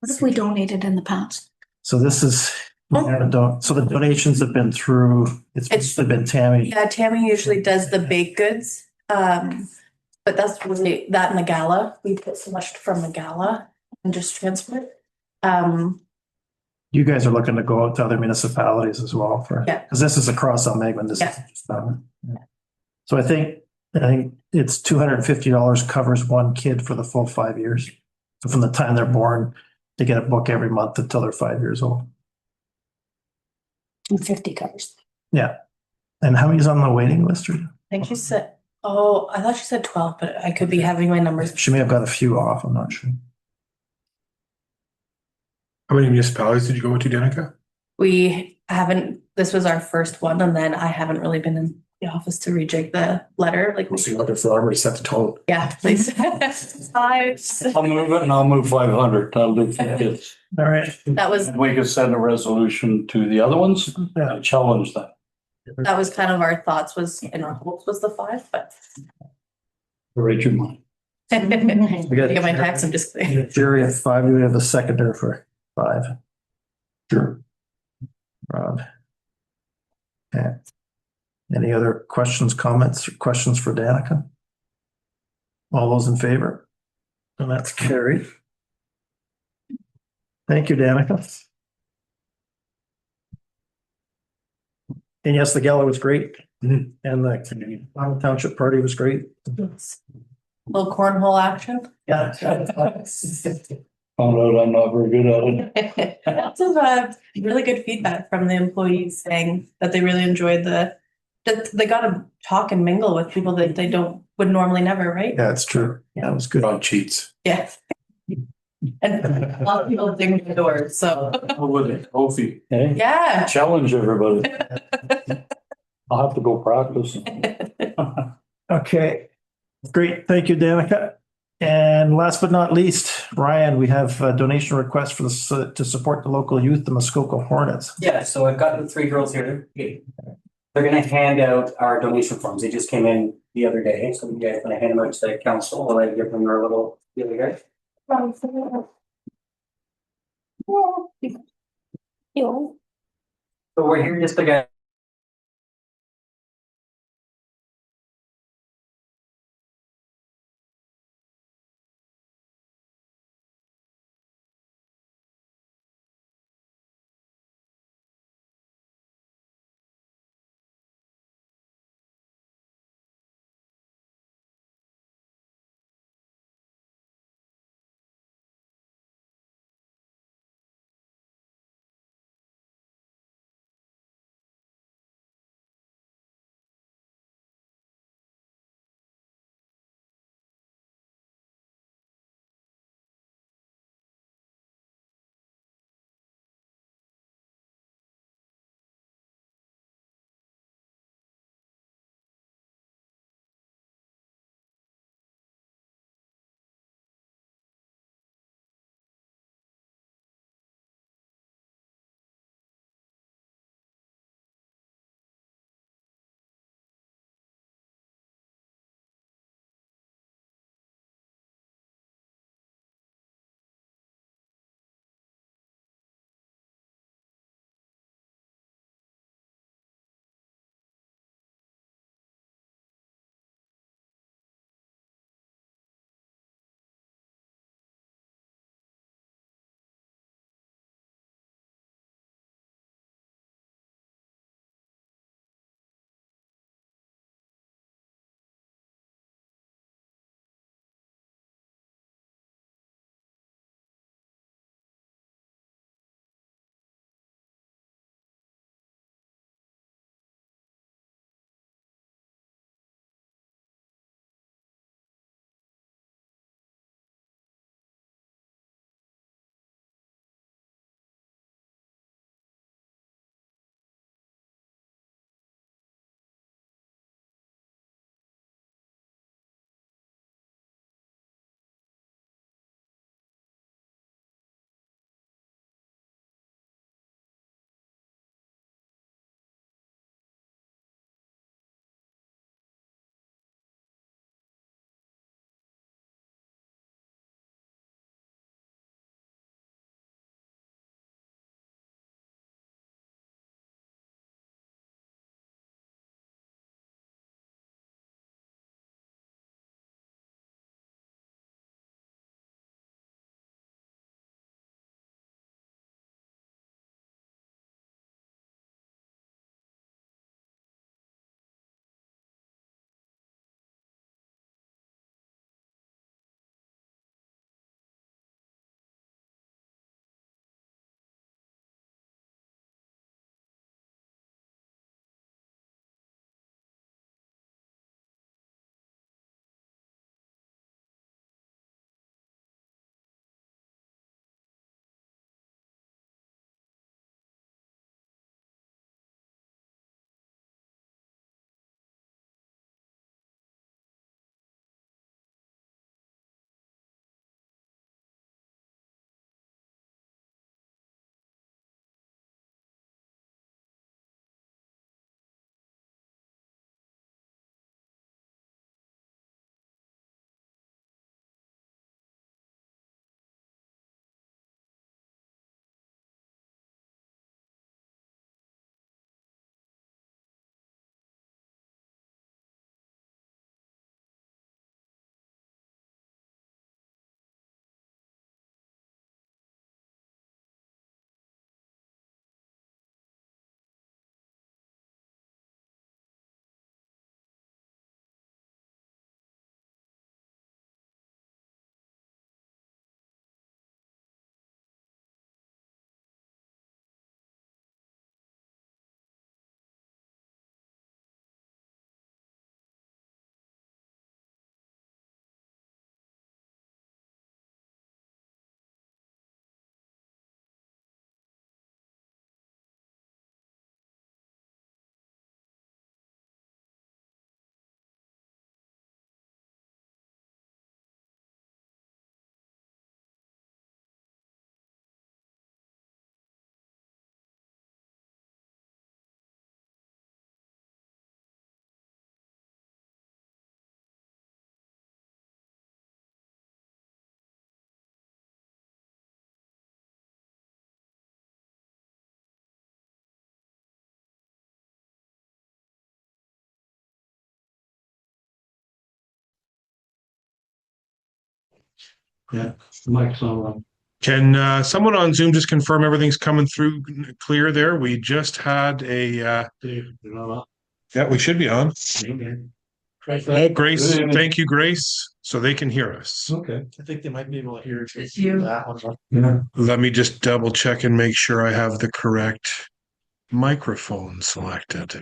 What if we donated in the past? So this is, so the donations have been through, it's been Tammy. Yeah, Tammy usually does the baked goods. But that's really that in the gala. We put so much from the gala and just transfer it. You guys are looking to go out to other municipalities as well for, Yeah. because this is across Amangman. This is just, so I think it's $250 covers one kid for the full 5 years. So from the time they're born, they get a book every month until they're 5 years old. 250 covers. Yeah. And how many's on the waiting list? I think she said, I thought she said 12, but I could be having my numbers. She may have got a few off. I'm not sure. How many municipalities did you go to, Danica? We this was our first one, and then I haven't really been in the office to rejig the letter, like, We'll see, looking for Armour to set the tone. yeah, please. Five. I'll move it and I'll move 500. I'll do for kids. All right. That was, And we could send a resolution to the other ones Yeah. and challenge that. that was kind of our thoughts was, and our hopes was the 5, but. Read your mind. I get my tax, I'm just kidding. Jerry at 5, we have a seconder for 5. Sure. Rob. Okay. Any other questions, comments, or questions for Danica? All those in favor? And that's carried. Thank you, Danica. And yes, the gala was great. Mhm. And the township party was great. Little cornhole action. Yeah. Found out I'm not very good at it. Lots of really good feedback from the employees saying that they really enjoyed that they got to talk and mingle with people that they would normally never, right? Yeah, it's true. Yeah, it was good. On cheats. Yeah. And a lot of people ding the doors, so How with it? Kofi, eh? yeah. Challenge everybody. I'll have to go practice. Okay, great. Thank you, Danica. And last but not least, Ryan, we have a donation request for to support the local youth, the Muskoka Hornets. Yeah, so I've got the 3 girls here. They're gonna hand out our donation forms. They just came in the other day, so you guys gonna hand them out to the council while I give them their little deal here. So we're here just to get Yeah, Mike's on. Can someone on Zoom just confirm everything's coming through clear there? We just had a, yeah, we should be on. Grace, thank you, Grace, so they can hear us. Okay. I think they might be able to hear you. that one. Yeah. Let me just double check and make sure I have the correct microphone selected.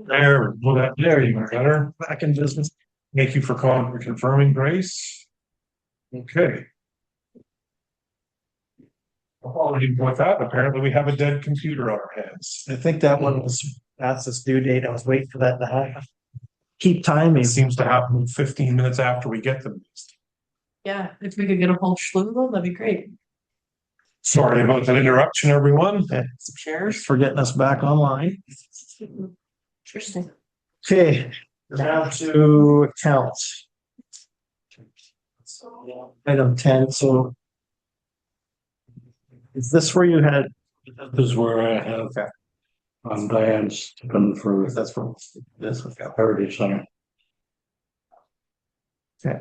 There, there you are, better. Back in business. Thank you for calling, for confirming, Grace. Okay. Apologies with that. Apparently we have a dead computer on our hands. I think that one was past its due date. I was waiting for that to happen. Keep timing. It seems to happen 15 minutes after we get them. Yeah, if we could get a whole slew of them, that'd be great. Sorry about that interruption, everyone. Some shares. For getting us back online. Interesting. Okay, down to accounts. Item 10, so. Is this where you had? This is where I have Diane's been for That's from this one. Heritage Center. Okay.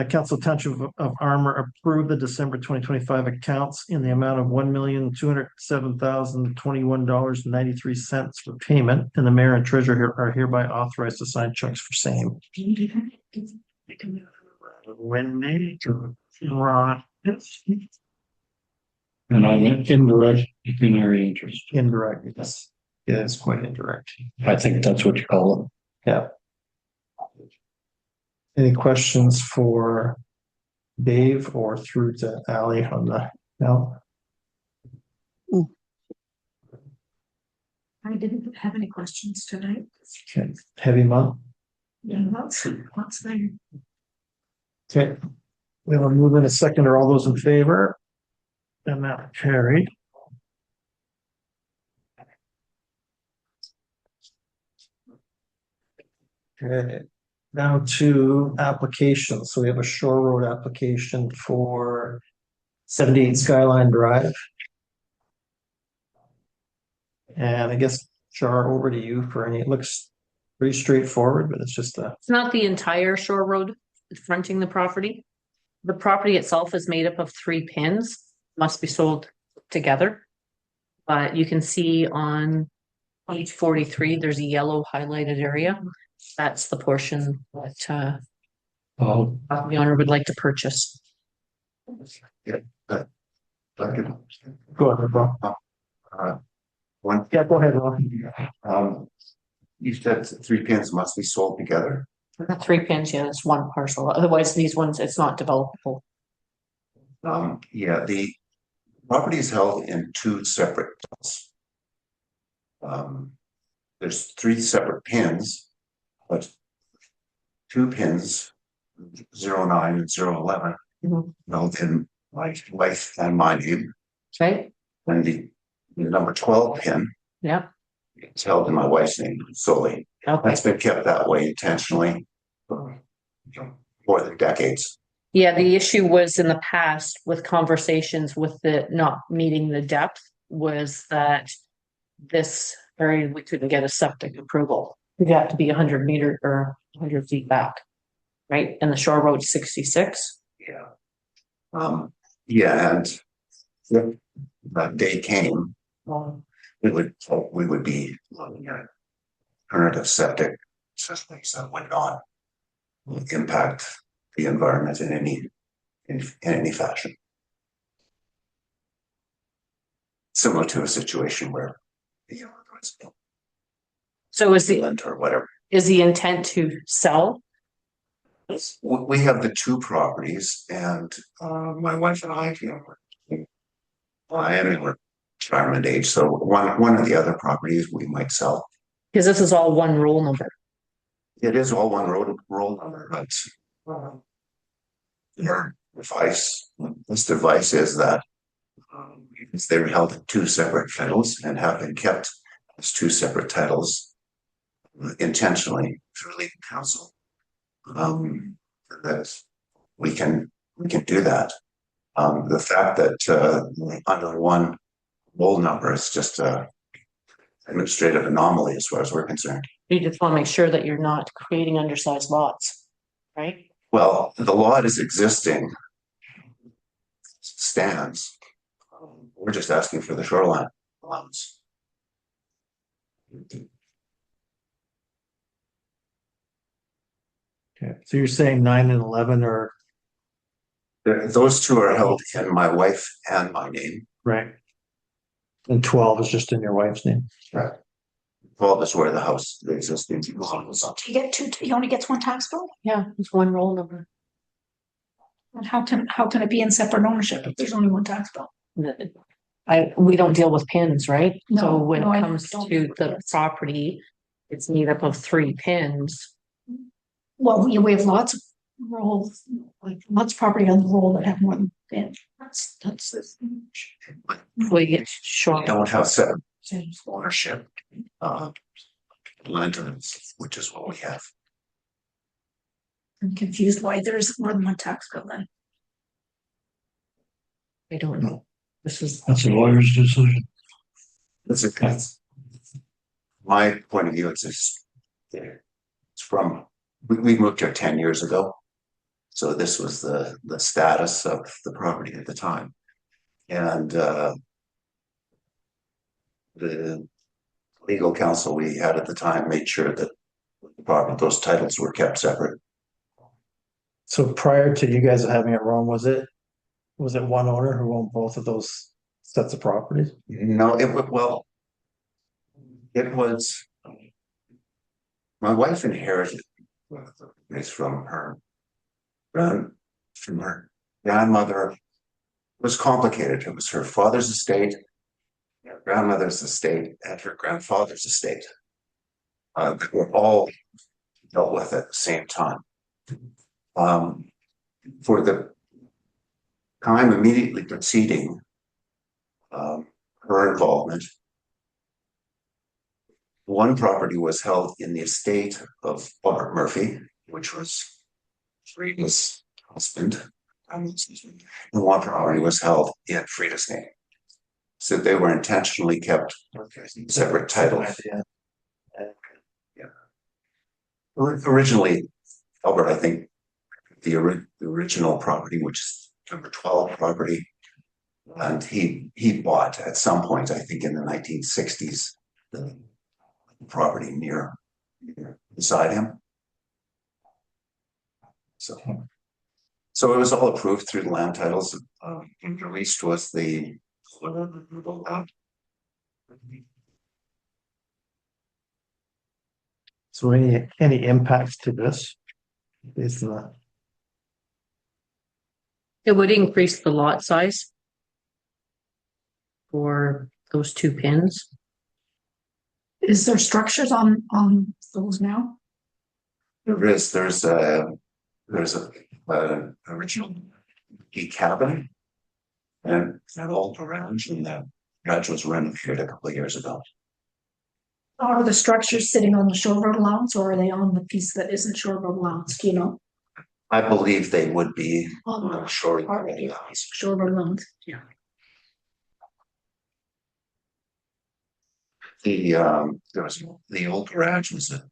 Council Township of Armour approved the December 2025 accounts in the amount of $1,207,021.93 for payment, and the mayor and treasurer are hereby authorized to sign checks for same. When they Ron. And I'm indirect pecuniary interest. Indirect, yes. Yeah, it's quite indirect. I think that's what you call it. Yeah. Any questions for Dave or through to Ally on the, no? I didn't have any questions tonight. Okay, heavy month. Yeah, lots there. Okay. We will move in a second. Are all those in favor? And that carried. Okay, now to applications. So we have a Shore Road application for 78 Skyline Drive. And I guess, Char, over to you for any, it looks pretty straightforward, but it's just a. It's not the entire Shore Road fronting the property. The property itself is made up of 3 pins, must be sold together. But you can see on page 43, there's a yellow highlighted area. That's the portion that Oh, the owner would like to purchase. Go ahead, Rob. Yeah, go ahead, Rob. You said 3 pins must be sold together. The 3 pins, yeah, it's one parcel. Otherwise, these ones, it's not developable. Yeah, the property is held in 2 separate plots. There's 3 separate pins, but 2 pins, 09 and 011, held in my wife and my name. Okay, And the number 12 pin yeah, is held in my wife's name solely. okay. That's been kept that way intentionally for more than decades. Yeah, the issue was in the past with conversations with the not meeting the depth was that this area, we couldn't get a septic approval. We'd have to be 100 meter or 100 feet back, right? And the Shore Road 66. Yeah. Yeah, and if that day came, we would be looking at alternative septic systems that would not impact the environment in any fashion. Similar to a situation where So is the or whatever. intent to sell? We have the 2 properties, and my wife and I, we're retirement age, so one of the other properties we might sell. Because this is all one roll number. It is all one roll number, but their advice, this advice is that they're held in 2 separate titles and have been kept as 2 separate titles intentionally through legal counsel. That we can do that. The fact that under one roll number is just a administrative anomaly as far as we're concerned. You just want to make sure that you're not creating undersized lots. right? Well, the lot is existing. Stands. We're just asking for the shoreline allowance. Okay, so you're saying 9 and 11 are Those two are held in my wife and my name. right. And 12 is just in your wife's name. Right. 12 is where the house, the existing lot is. You get two, he only gets one tax bill? Yeah, it's one roll number. And how can it be in separate ownership if there's only one tax bill? We don't deal with pins, right? No, So when no, it I comes don't to deal with the pins. property, it's made up of 3 pins. Well, we have lots of rolls, like lots of property on the roll that have more than ten. That's this. We get We short. don't have seven ownership. Lanterns, which is what we have. I'm confused why there's more than one tax bill then. I don't know. This is. That's a lawyer's decision. That's my point of view. It's from, we moved here 10 years ago. So this was the status of the property at the time. And the legal counsel we had at the time made sure that those titles were kept separate. So prior to you guys having it wrong, was it one owner who owned both of those sets of properties? No, it was my wife inherited this from her grandmother. It was complicated. It was her father's estate, her grandmother's estate, and her grandfather's estate. That were all dealt with at the same time. For the time immediately preceding her involvement, one property was held in the estate of Robert Murphy, which was Frida's husband, and one property was held in Frida's name. So they were intentionally kept separate titles. Yeah. Originally, Albert, I think the original property, which is number 12 property, and he bought at some point, I think in the 1960s, the property near beside him. So it was all approved through the land titles. And released was the So any impacts to this? Is the It would increase the lot size for those 2 pins. Is there structures on those now? there's a original cabin and that old garage, and that garage was renovated a couple of years ago. Are the structures sitting on the shore road allowance or are they on the piece that isn't shore road allowance? Do you know? I believe they would be On the short. shore road allowance, yeah. There was the old garage was a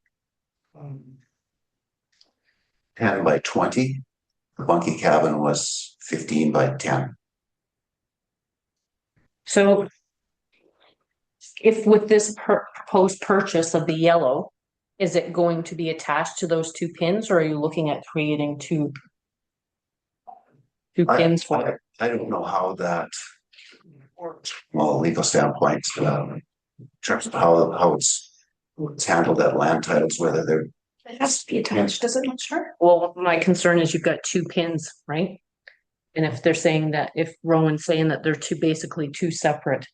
10 by 20. The bunkie cabin was 15 by 10. So if with this proposed purchase of the yellow, is it going to be attached to those 2 pins, or are you looking at creating two pins for it? I don't know how that works from a legal standpoint, in terms of how it's handled at land titles, whether they're. It has to be attached, does it not, sure? Well, my concern is you've got 2 pins, right? And if they're saying that, if Rowan's saying that they're basically two separate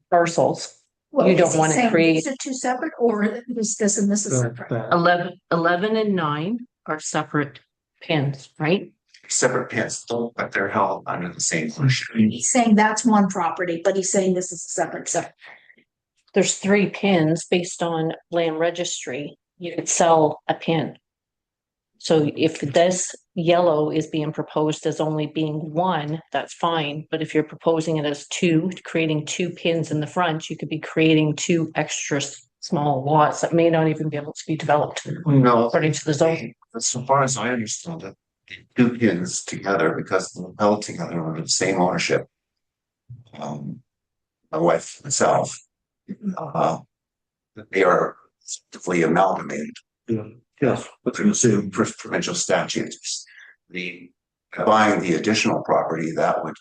parcels, you don't want to create. Is it 2 separate or is this and this is separate? 11 and 9 are separate pins, right? Separate pins, but they're held under the same ownership. He's saying that's one property, but he's saying this is a separate. There's 3 pins based on land registry. You could sell a pin. So if this yellow is being proposed as only being 1, that's fine. But if you're proposing it as 2, creating 2 pins in the front, you could be creating 2 extra small lots that may not even be able to be developed No, according to the zone. so far as I understand it, the two pins together, because they're held together under the same ownership. My wife, myself, uh, they are effectively amalgamated. Yes. Through provincial statutes. The, buying the additional property, that would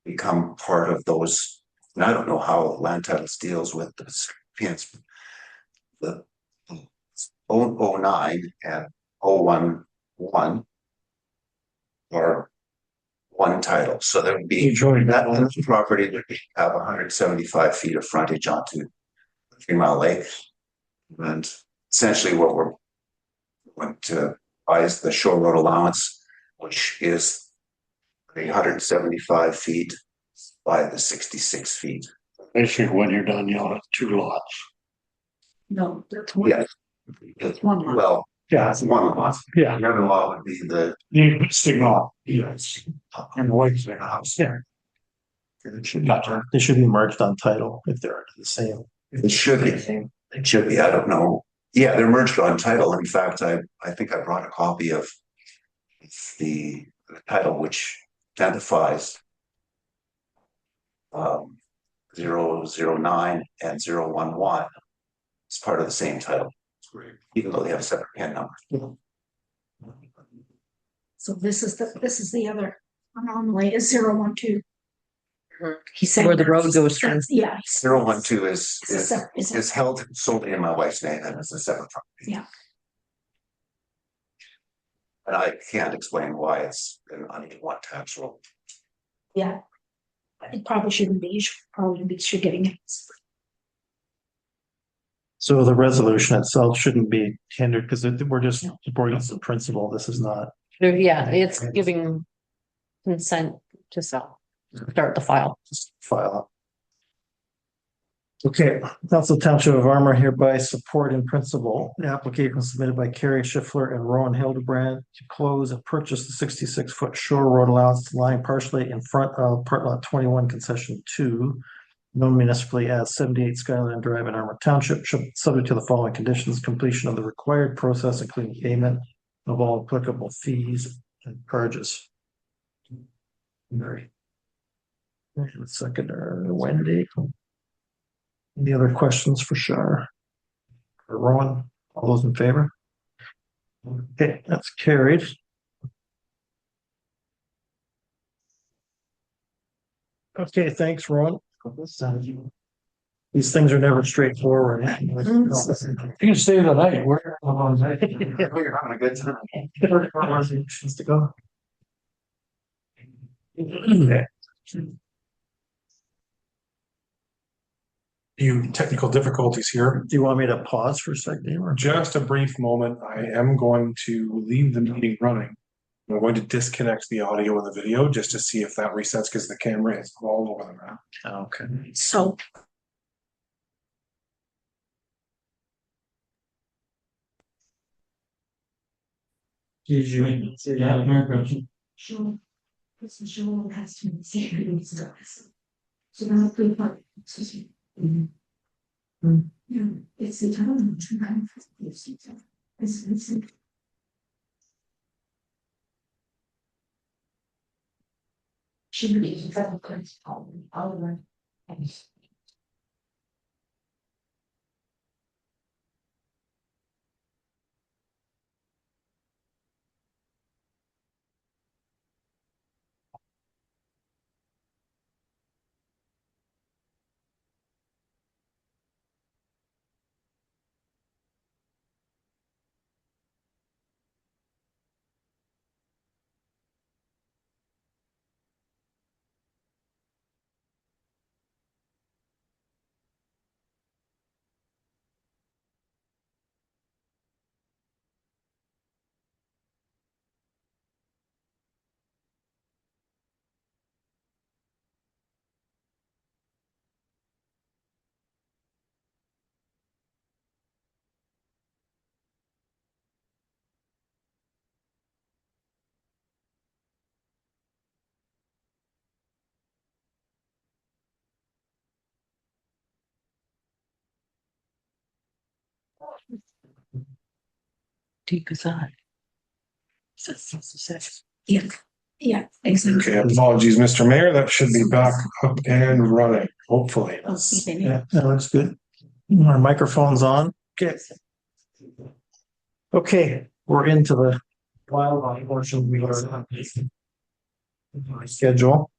become part of those, and I don't know how land titles deals with the pins. The 009 and 011 are one title, so there would be that property would have 175 feet of frontage onto 3 Mile Lake, and essentially what we're going to buy is the shore road allowance, which is 175 feet by the 66 feet. Basically, when you're done, you'll have 2 lots. No, that's one. Yes. One lot. Well, Yeah. it's one lot. Yeah. The other lot would be the existing lot. Yes. And the White's house. Yeah. Gotcha. They should be merged on title if they're the same. it should be. It should be. I don't know. Yeah, they're merged on title. In fact, I think I brought a copy of the title which identifies 009 and 011. It's part of the same title, even though they have a separate PIN number. So this is the other anomaly is 012. He said where the road goes through. Yeah. 012 Is is held solely in my wife's name and it's a separate property. Yeah. And I can't explain why it's an unequal tax roll. Yeah. It probably shouldn't be. You should getting it. So the resolution itself shouldn't be tendered because we're just supporting the principle. This is not. Yeah, it's giving consent to sell, start the file. Just file up. Okay, Council Township of Armour hereby support in principle the application submitted by Carrie Schiffler and Rowan Hildebrand to close and purchase the 66-foot shore road allowance lying partially in front of part lot 21 concession 2, known municipally as 78 Skyline Drive in Armour Township, subject to the following conditions: completion of the required process, including payment of all applicable fees and charges. Mary. Seconder Wendy. Any other questions for Shar? For Rowan? All those in favor? Okay, that's carried. Okay, thanks, Rowan. These things are never straightforward. You can stay the night. You're having a good time. To go. Few technical difficulties here. Do you want me to pause for a second? Or? Just a brief moment. I am going to leave the meeting running. I'm going to disconnect the audio and the video just to see if that resets because the camera is all over the map. Okay. So. Did you see that? Sure. This is sure has to be secret stuff. So now we find yeah, it's the time to have this. It's should be very good. All right. Deep as that. Yeah, yeah, exactly. Okay, apologies, Mr. Mayor, that should be back up and running, hopefully. Yeah, that looks good. Our microphone's on. Okay. Okay, we're into the wildlife portion. We are on my schedule.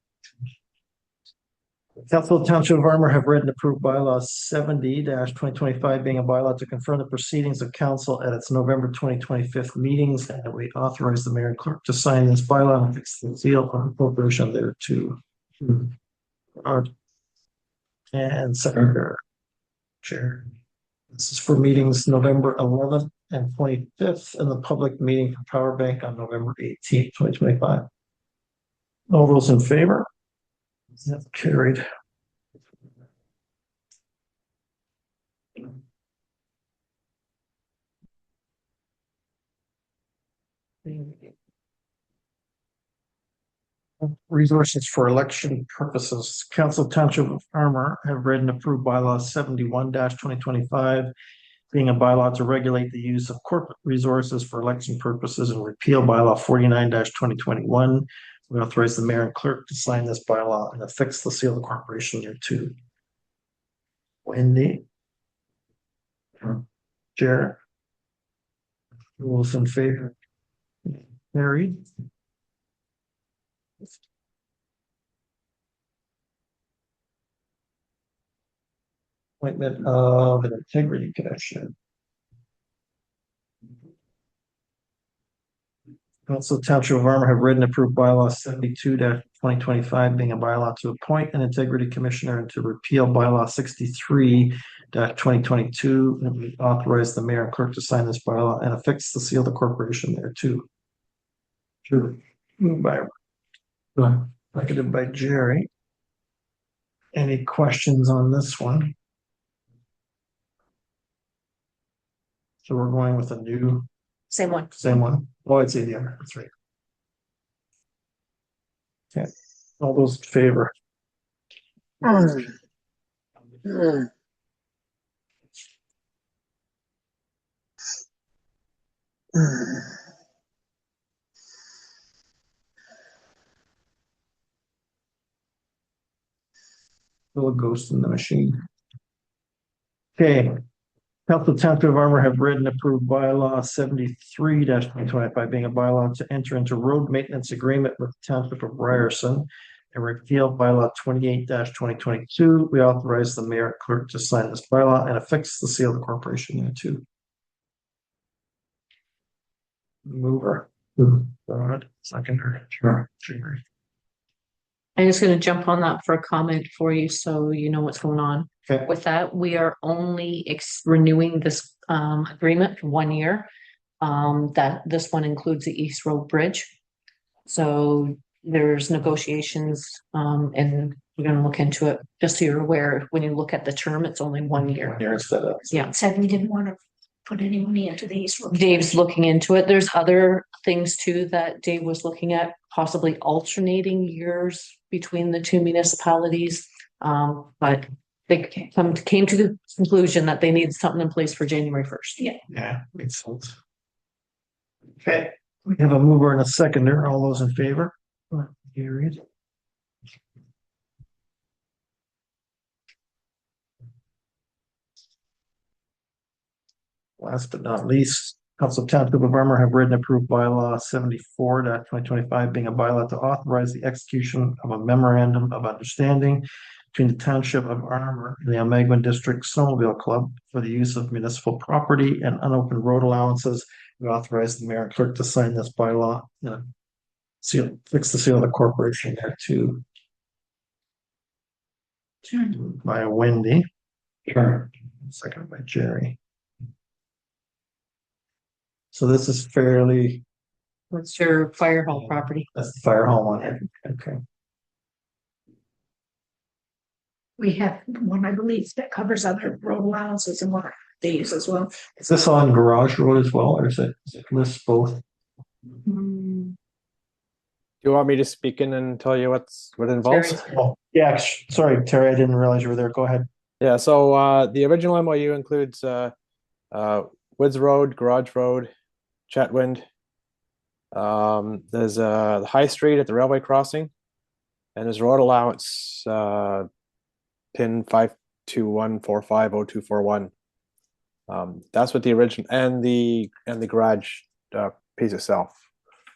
Council Township of Armour have read and approved bylaw 70-2025 being a bylaw to confirm the proceedings of council at its November 2025 meetings, and we authorize the mayor and clerk to sign this bylaw and fix the seal of incorporation there too. And secretary, chair. This is for meetings November 11th and 25th, and the public meeting for Power Bank on November 18th, 2025. All those in favor? That's carried. Resources for election purposes. Council Township of Armour have read and approved bylaw 71-2025, being a bylaw to regulate the use of corporate resources for election purposes and repeal bylaw 49-2021. We authorize the mayor and clerk to sign this bylaw and affix the seal of the corporation there too. Wendy. Jared. Rules in favor. Carried. Appointment of an integrity commission. Council Township of Armour have read and approved bylaw 72-2025 being a bylaw to appoint an integrity commissioner and to repeal bylaw 63-2022. And we authorize the mayor and clerk to sign this bylaw and affix the seal of the corporation there too. Sure. Moved by seconded by Jerry. Any questions on this one? So we're going with a new. Same one. Same one. Oh, it's ADR. That's right. Okay. All those in favor? Little ghost in the machine. Okay. Council Township of Armour have read and approved bylaw 73-2025 being a bylaw to enter into road maintenance agreement with the Township of Ryerson and repeal bylaw 28-2022. We authorize the mayor and clerk to sign this bylaw and affix the seal of the corporation there too. Mover. God, seconder. Sure. I'm just going to jump on that for a comment for you so you know what's going on. Okay. With that, we are only renewing this agreement for 1 year. That this one includes the East Road Bridge. So there's negotiations and we're going to look into it just so you're aware. When you look at the term, it's only 1 year. 1 year instead of. Yeah. Said we didn't want to put any money into these. Dave's looking into it. There's other things too that Dave was looking at, possibly alternating years between the two municipalities. But they came to the conclusion that they need something in place for January 1st. Yeah, makes sense. Okay, we have a mover and a seconder. All those in favor? Carried. Last but not least, Council of Township of Armour have read and approved bylaw 74-2025 being a bylaw to authorize the execution of a memorandum of understanding between the Township of Armour and the Almagwan District Snowmobile Club for the use of municipal property and unopened road allowances. We authorize the mayor and clerk to sign this bylaw. Fix the seal of the corporation there too. By Wendy. Sure. Second by Jerry. So this is fairly. What's your fire hall property? That's the fire hall one. Okay. We have one, I believe, that covers other road allowances and what they use as well. Is this on Garage Road as well, or is it lists both? Do you want me to speak in and tell you what it involves? Oh, yeah, sorry, Terry, I didn't realize you were there. Go ahead. Yeah, so the original MOU includes Woods Road, Garage Road, Chatwind, There's the High Street at the railway crossing, and there's road allowance pin 521450241. That's what the original and the garage piece itself,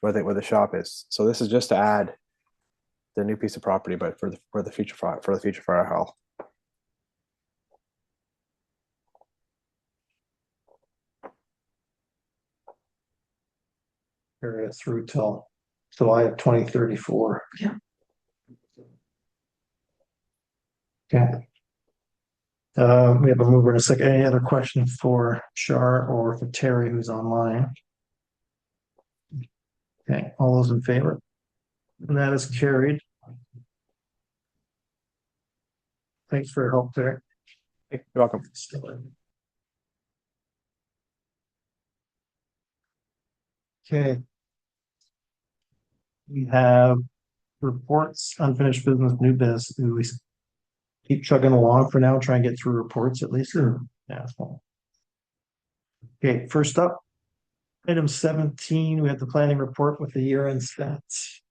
where the shop is. So this is just to add the new piece of property, but for the future fire hall. Area through till July of 2034. Yeah. Okay. We have a mover in a second. Any other questions for Shar or for Terry, who's online? Okay, all those in favor? And that is carried. Thanks for your help, Terry. You're welcome. Okay. We have reports, unfinished business, new business. Do we keep chugging along for now, try and get through reports at least? Or yeah. Okay, first up, item 17, we have the planning report with the year-end stats.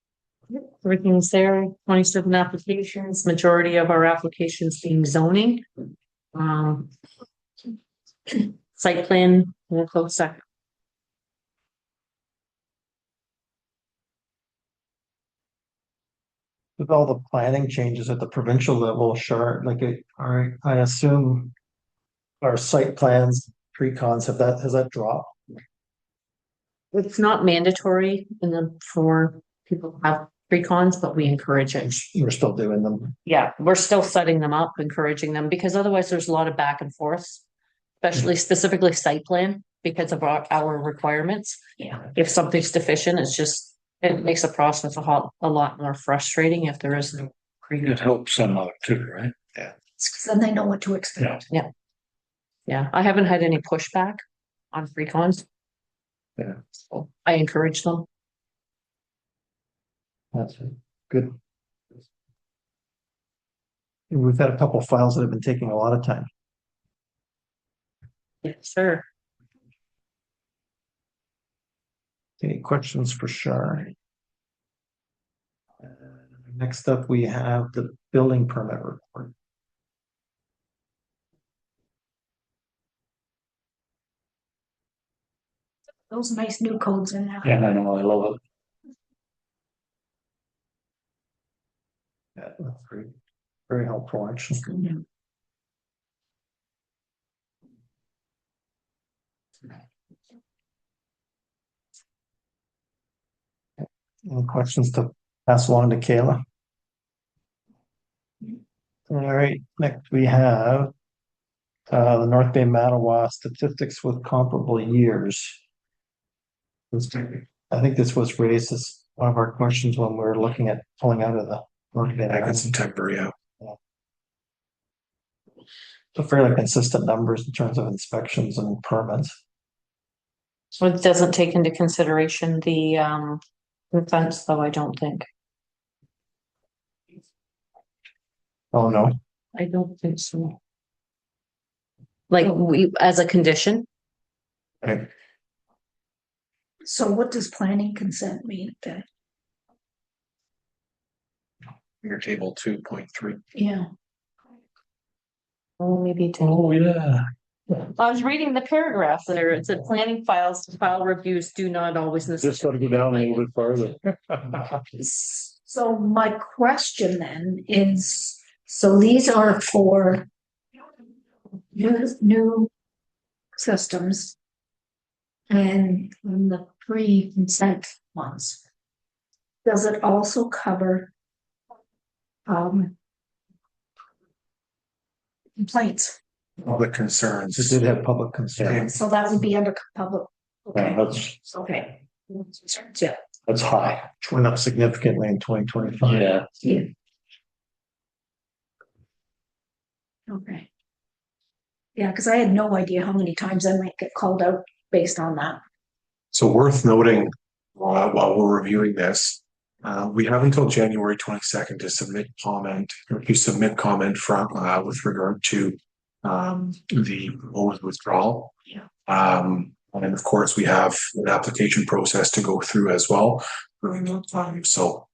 Everything's there, 27 applications, majority of our applications being zoning. Site plan, we'll close second. With all the planning changes at the provincial level, Shar, like I assume our site plans, pre-cons, has that dropped? It's not mandatory for people to have pre-cons, but we encourage it. We're still doing them. Yeah, we're still setting them up, encouraging them, because otherwise there's a lot of back and forth, especially specifically site plan, because of our requirements. Yeah. If something's deficient, it makes the process a lot more frustrating if there isn't. It helps some out too, right? Yeah. Because then they know what to expect. Yeah, I haven't had any pushback on pre-cons. Yeah. So I encourage them. That's good. We've had a couple of files that have been taking a lot of time. Yeah, sure. Any questions for Shar? Next up, we have the building permit report. Those nice new codes in there. Yeah, I know, I love it. Yeah, that's great. Very helpful, actually. Yeah. Any questions to pass along to Kayla? All right, next we have the North Bay Mattawa statistics with comparable years. I think this was raised as one of our questions when we were looking at pulling out of the North Bay. Back in September, yeah. So fairly consistent numbers in terms of inspections and permits. So it doesn't take into consideration the fence, though, I don't think. Oh, no. I don't think so. Like as a condition. Okay. So what does planning consent mean then? Your table 2.3. Yeah. Oh, maybe. Oh, yeah. I was reading the paragraph there. It said planning file reviews do not always Just necessarily. gotta go down a little bit farther. So my question then is, so these are for new systems and the pre-consent ones. Does it also cover complaints? Public concerns. It did have public concerns. So that would be under public. Okay, That's okay. Yeah. That's high. Which went up significantly in 2025. Yeah. Yeah. Okay. Yeah, because I had no idea how many times I might get called out based on that. So worth noting while we're reviewing this, we have until January 22nd to submit comment from with regard to the proposed withdrawal. Yeah. And of course, we have an application process to go through as well. So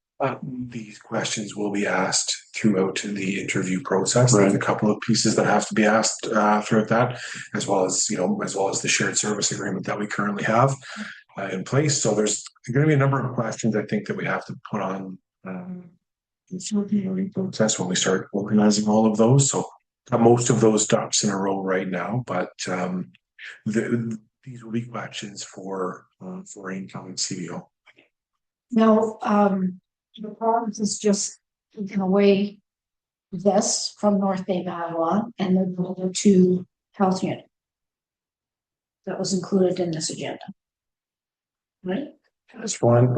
these questions will be asked throughout the interview process. There's a couple of pieces that have to be asked throughout that, as well as the shared service agreement that we currently have in place. So there's going to be a number of questions I think that we have to put on the process when we start organizing all of those. So most of those ducks in a row right now, but these will be questions for incoming CBO. No, the province is just taking away this from North Bay Mattawa and then the other two health unit. That was included in this agenda. Right? That's one,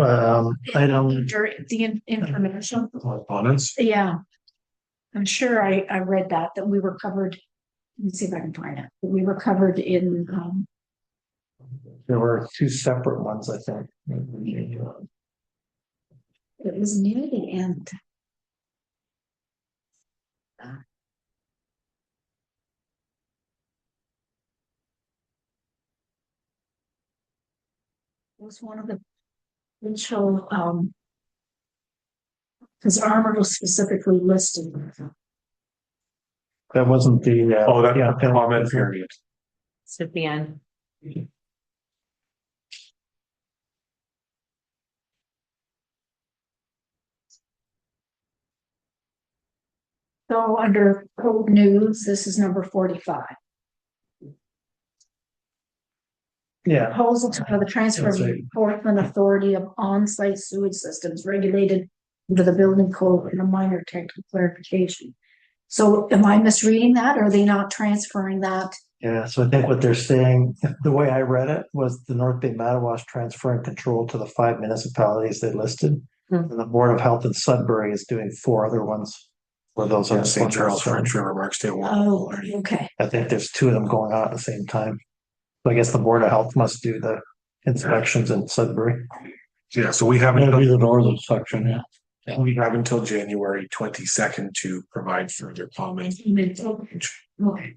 item. The information. Correspondence. Yeah. I'm sure I read that we were covered. Let me see if I can find it. That we were covered in, There were two separate ones, I think. it was near the end. It was one of the potential, because Armour was specifically listed. That wasn't the. That comment period. It's at the end. So under code news, this is number 45. Yeah. Proposal to have the transfer of That's right. enforcement authority of on-site sewage systems regulated under the building code and a minor technical clarification. So am I misreading that? Or are they not transferring that? Yeah, so I think what they're saying, the way I read it was the North Bay Mattawa transferring control to the 5 municipalities they listed. And the Board of Health in Sudbury is doing 4 other ones. For those on St. Charles, French River, Marksdale. Oh, okay. I think there's 2 of them going on at the same time. So I guess the Board of Health must do the inspections in Sudbury. Yeah, so we have That'll be the northern section, yeah. we have until January 22nd to provide further comment. Okay.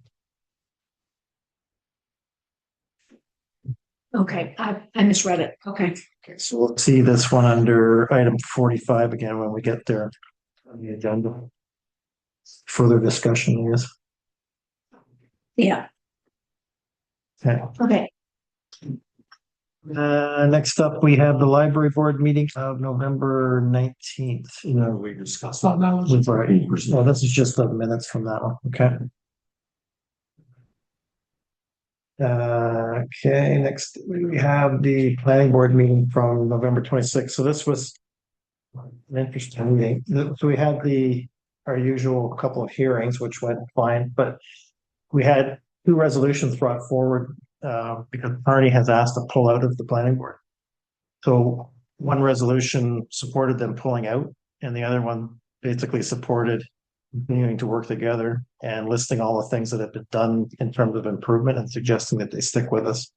Okay, I misread it. Okay. So we'll see this one under item 45 again when we get there on the agenda. Further discussion, I guess. Yeah. Okay. Okay. Next up, we have the library board meeting of November 19th. We discussed that. We've already, well, this is just the minutes from that one. Okay. Okay, next we have the planning board meeting from November 26th. So this was an interesting meeting. So we had our usual couple of hearings, which went fine, but we had 2 resolutions brought forward because Carney has asked to pull out of the planning board. So one resolution supported them pulling out, and the other one basically supported continuing to work together and listing all the things that have been done in terms of improvement and suggesting that they stick with us.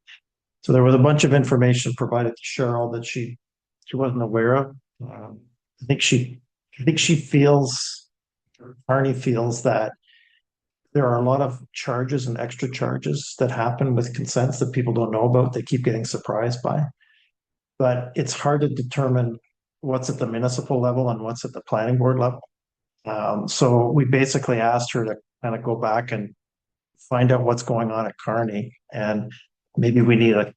So there was a bunch of information provided to Cheryl that she wasn't aware of. I think she feels, Carney feels that there are a lot of charges and extra charges that happen with consents that people don't know about. They keep getting surprised by. But it's hard to determine what's at the municipal level and what's at the planning board level. So we basically asked her to kind of go back and find out what's going on at Carney. And maybe we need a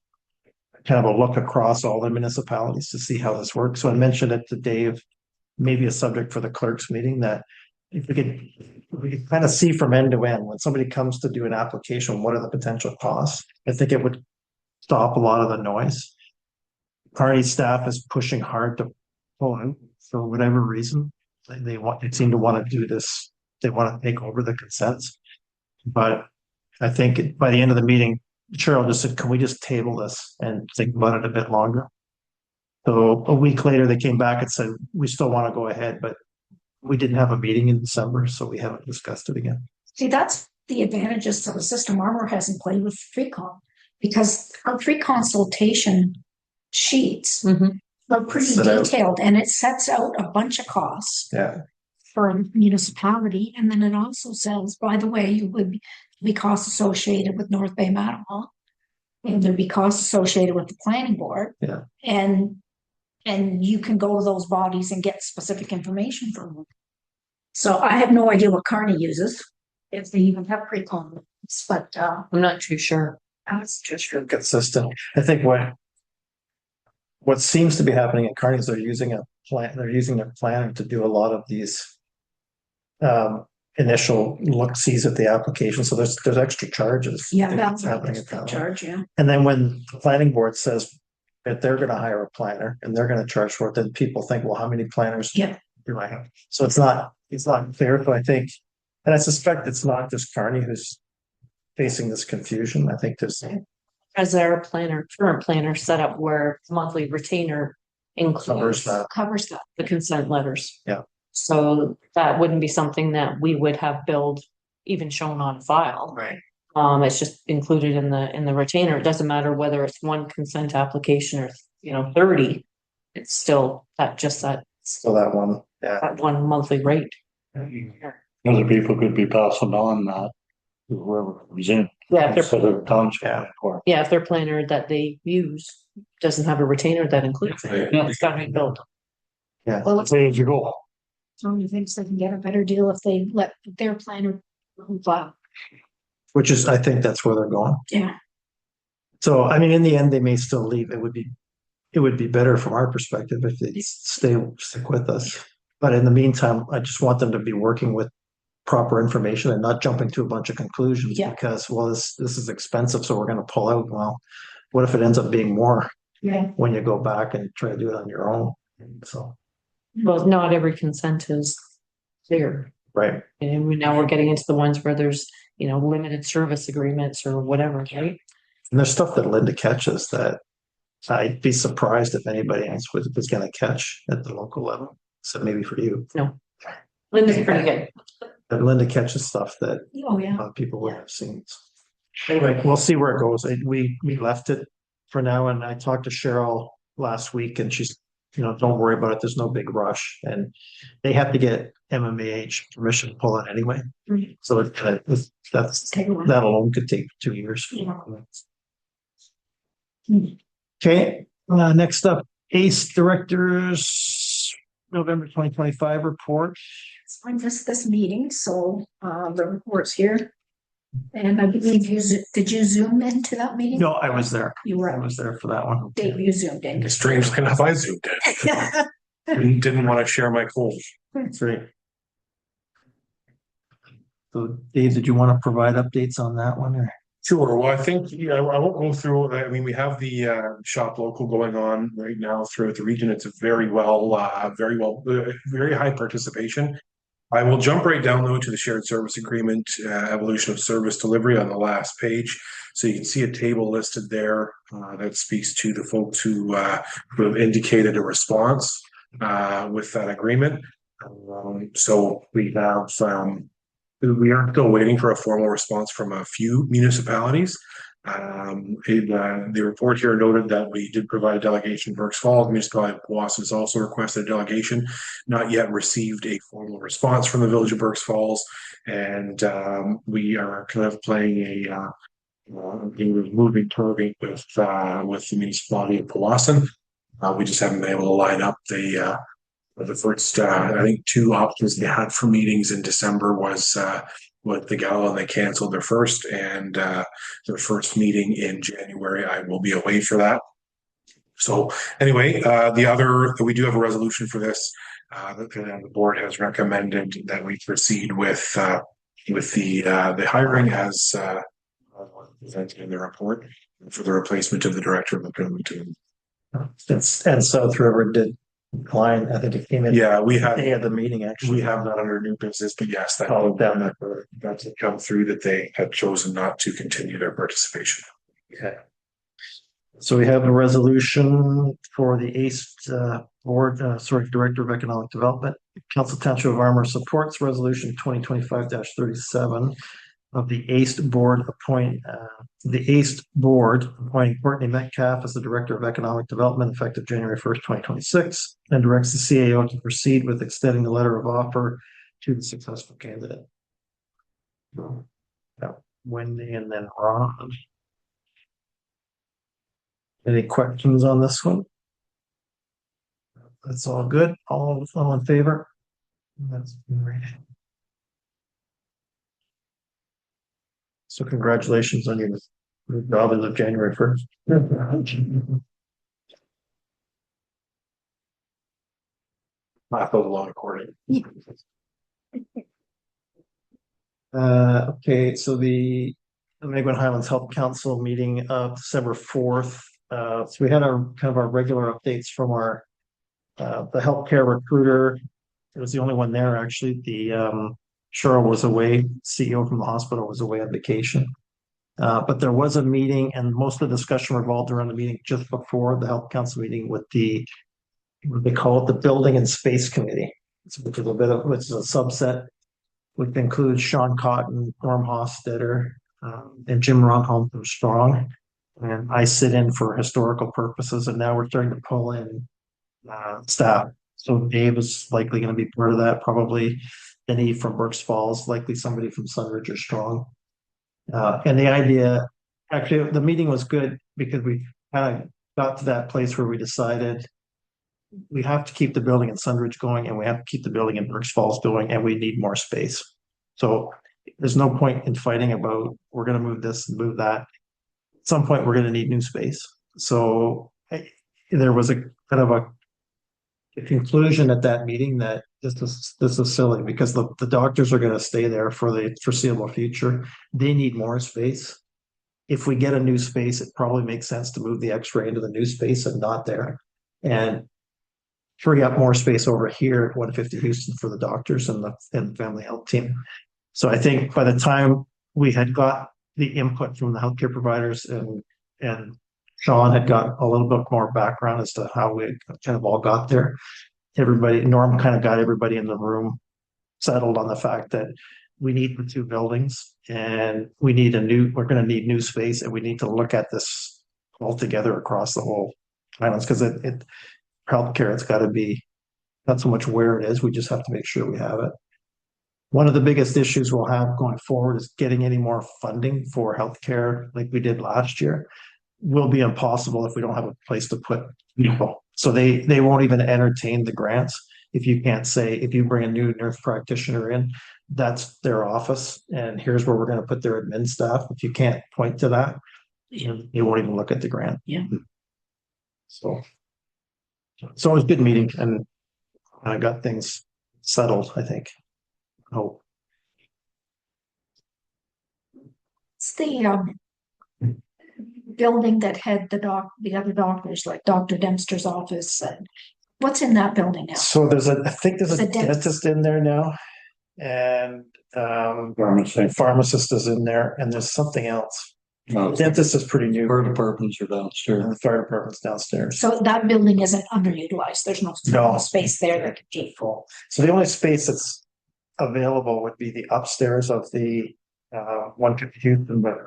kind of a look across all the municipalities to see how this works. So I mentioned it to Dave, maybe a subject for the clerks meeting, that if we could kind of see from end to end, when somebody comes to do an application, what are the potential costs? I think it would stop a lot of the noise. Carney staff is pushing hard to pull out for whatever reason. They seem to want to do this. They want to take over the consents. But I think by the end of the meeting, Cheryl just said, can we just table this and think about it a bit longer? So a week later, they came back and said, we still want to go ahead, but we didn't have a meeting in December, so we haven't discussed it again. See, that's the advantages of the system Armour hasn't played with FreeCon, because our pre-consultation sheets are pretty Set out. detailed, and it sets out a bunch of costs for a municipality. And then it also says, by the way, you would be costs associated with North Bay Mattawa. and there'd be costs associated with the planning board. Yeah. And you can go to those bodies and get specific information from them. So I have no idea what Kearney uses, if they even have pre-con, but, I'm not too sure. that's just true. consistent. I think what seems to be happening at Kearney is they're using a planner to do a lot of these initial look-sees at the application. So there's extra charges. Yeah, that's that's happening at the that. charge, yeah. And then when the planning board says that they're gonna hire a planner and they're gonna charge for it, then people think, well, how many planners Yeah. do I have? So it's not fair. So I think, and I suspect it's not just Kearney who's facing this confusion. I think there's As there a current planner set up where monthly retainer includes Covers that. the consent letters. Yeah. So that wouldn't be something that we would have billed, even shown on file. right. It's just included in the retainer. It doesn't matter whether it's one consent application or, 30. It's still that So that one, yeah. that one monthly rate. Other people could be passing on that to whoever comes in. Yeah, if Instead they're, of township. if their planner that they use doesn't have a retainer that includes it, Yeah. it's gotta be billed. Well, it's There you go. one of the things they can get a better deal if they let their planner file. Which is, I think that's where they're going. Yeah. So, I mean, in the end, they may still leave. It would be better from our perspective if they stick with us. But in the meantime, I just want them to be working with proper information and not jumping to a bunch of conclusions. Yeah. Because, well, this is expensive, so we're gonna pull out. Well, what if it ends up being more Yeah. when you go back and try to do it on your own? So, Well, not every consent is clear. right. And now we're getting into the ones where there's, limited service agreements or whatever, right? And there's stuff that Linda catches that I'd be surprised if anybody else was gonna catch at the local level, except maybe for you. Linda's pretty good. But Linda catches stuff that Oh, yeah. people would have seen. Anyway, we'll see where it goes. We left it for now, and I talked to Cheryl last week, and she's, don't worry about it. There's no big rush, and they have to get MMAH permission to pull it anyway. Right. So that's Take a while. that alone could take 2 years. Yeah. Okay, next up, ACE Directors, November 2025 report. I missed this meeting, so the report's here. And I believe did you zoom into that meeting? No, I was there. You were. I was there for that one. Dave, you zoomed in. Strangely enough, I zoomed in. Didn't want to share my cold. That's right. So Dave, did you want to provide updates on that one or? Sure. Well, I think, I won't go through, I mean, we have the shop local going on right now throughout the region. It's a very high participation. I will jump right down though to the shared service agreement, evolution of service delivery on the last page. So you can see a table listed there that speaks to the folks who have indicated a response with that agreement. So we have we are still waiting for a formal response from a few municipalities. The report here noted that we did provide a delegation. Berks Falls, municipality of Powassan has also requested a delegation, not yet received a formal response from the village of Berks Falls. And we are kind of playing a moving target with the municipality of Powassan. We just haven't been able to line up the first, I think 2 options they had for meetings in December was with the gala, and they canceled their first, and their first meeting in January. I will be away for that. So anyway, we do have a resolution for this. The board has recommended that we proceed with the hiring as presented in the report for the replacement of the director of procurement. And South River did decline. I think it came in. Yeah, we have. Day of the meeting, actually. We have that under new business, but yes, that Called down that. that's come through that they had chosen not to continue their participation. Okay. So we have a resolution for the ACE board, Director of Economic Development. Council Township of Armour supports resolution 2025-37 of the ACE board appointing Courtney Metcalf as the Director of Economic Development effective January 1st, 2026, and directs the CAO to proceed with extending the letter of offer to the successful candidate. Wendy and then Ron. Any questions on this one? That's all good. All in favor? That's great. So congratulations on your job as of January 1st. Laugh out loud according. Okay, so the Megwin Highlands Health Council meeting of December 4th. So we had our kind of our regular updates from our the healthcare recruiter. It was the only one there, actually. The Cheryl was away, CEO from the hospital was away on vacation. But there was a meeting, and most of the discussion revolved around the meeting just before the health council meeting with the, what they call it, the Building and Space Committee. Which is which is a subset, which includes Sean Cotton, Norm Hofstetter, and Jim Ronholm from Strong. And I sit in for historical purposes, and now we're starting to pull in staff. So Dave is likely going to be part of that, probably Denny from Brooks Falls, likely somebody from Sunridge or Strong. And the idea, actually, the meeting was good because we kind of got to that place where we decided we have to keep the building in Sunridge going, and we have to keep the building in Brooks Falls going, and we need more space. So there's no point in fighting about we're going to move this and move that. At some point, we're going to need new space. So there was a kind of a conclusion at that meeting that this is silly because the doctors are going to stay there for the foreseeable future. They need more space. If we get a new space, it probably makes sense to move the X-ray into the new space and not there, and free up more space over here at 150 Houston for the doctors and the family health team. So I think by the time we had got the input from the healthcare providers and Sean had got a little bit more background as to how we kind of all got there. Norm kind of got everybody in the room settled on the fact that we need the two buildings and we're going to need new space, and we need to look at this all together across the whole islands because healthcare, it's got to be not so much where it is, we just have to make sure we have it. One of the biggest issues we'll have going forward is getting any more funding for healthcare like we did last year. Will be impossible if we don't have a place to put people. So they won't even entertain the grants if you can't say, if you bring a new nurse practitioner in, that's their office and here's where we're going to put their admin staff. If you can't point to that, they won't even look at the grant. Yeah. So it was a good meeting, and I got things settled, I think. Oh. It's the building that had the other doctors, like Dr. Dempster's office, and what's in that building now? So I think there's a dentist in there now, and pharmacist is in there, and there's something else. The dentist is pretty new. Fire departments are downstairs. And the fire department's downstairs. So that building isn't underutilized. There's no space there that could be full. So the only space that's available would be the upstairs of the 150 Houston, but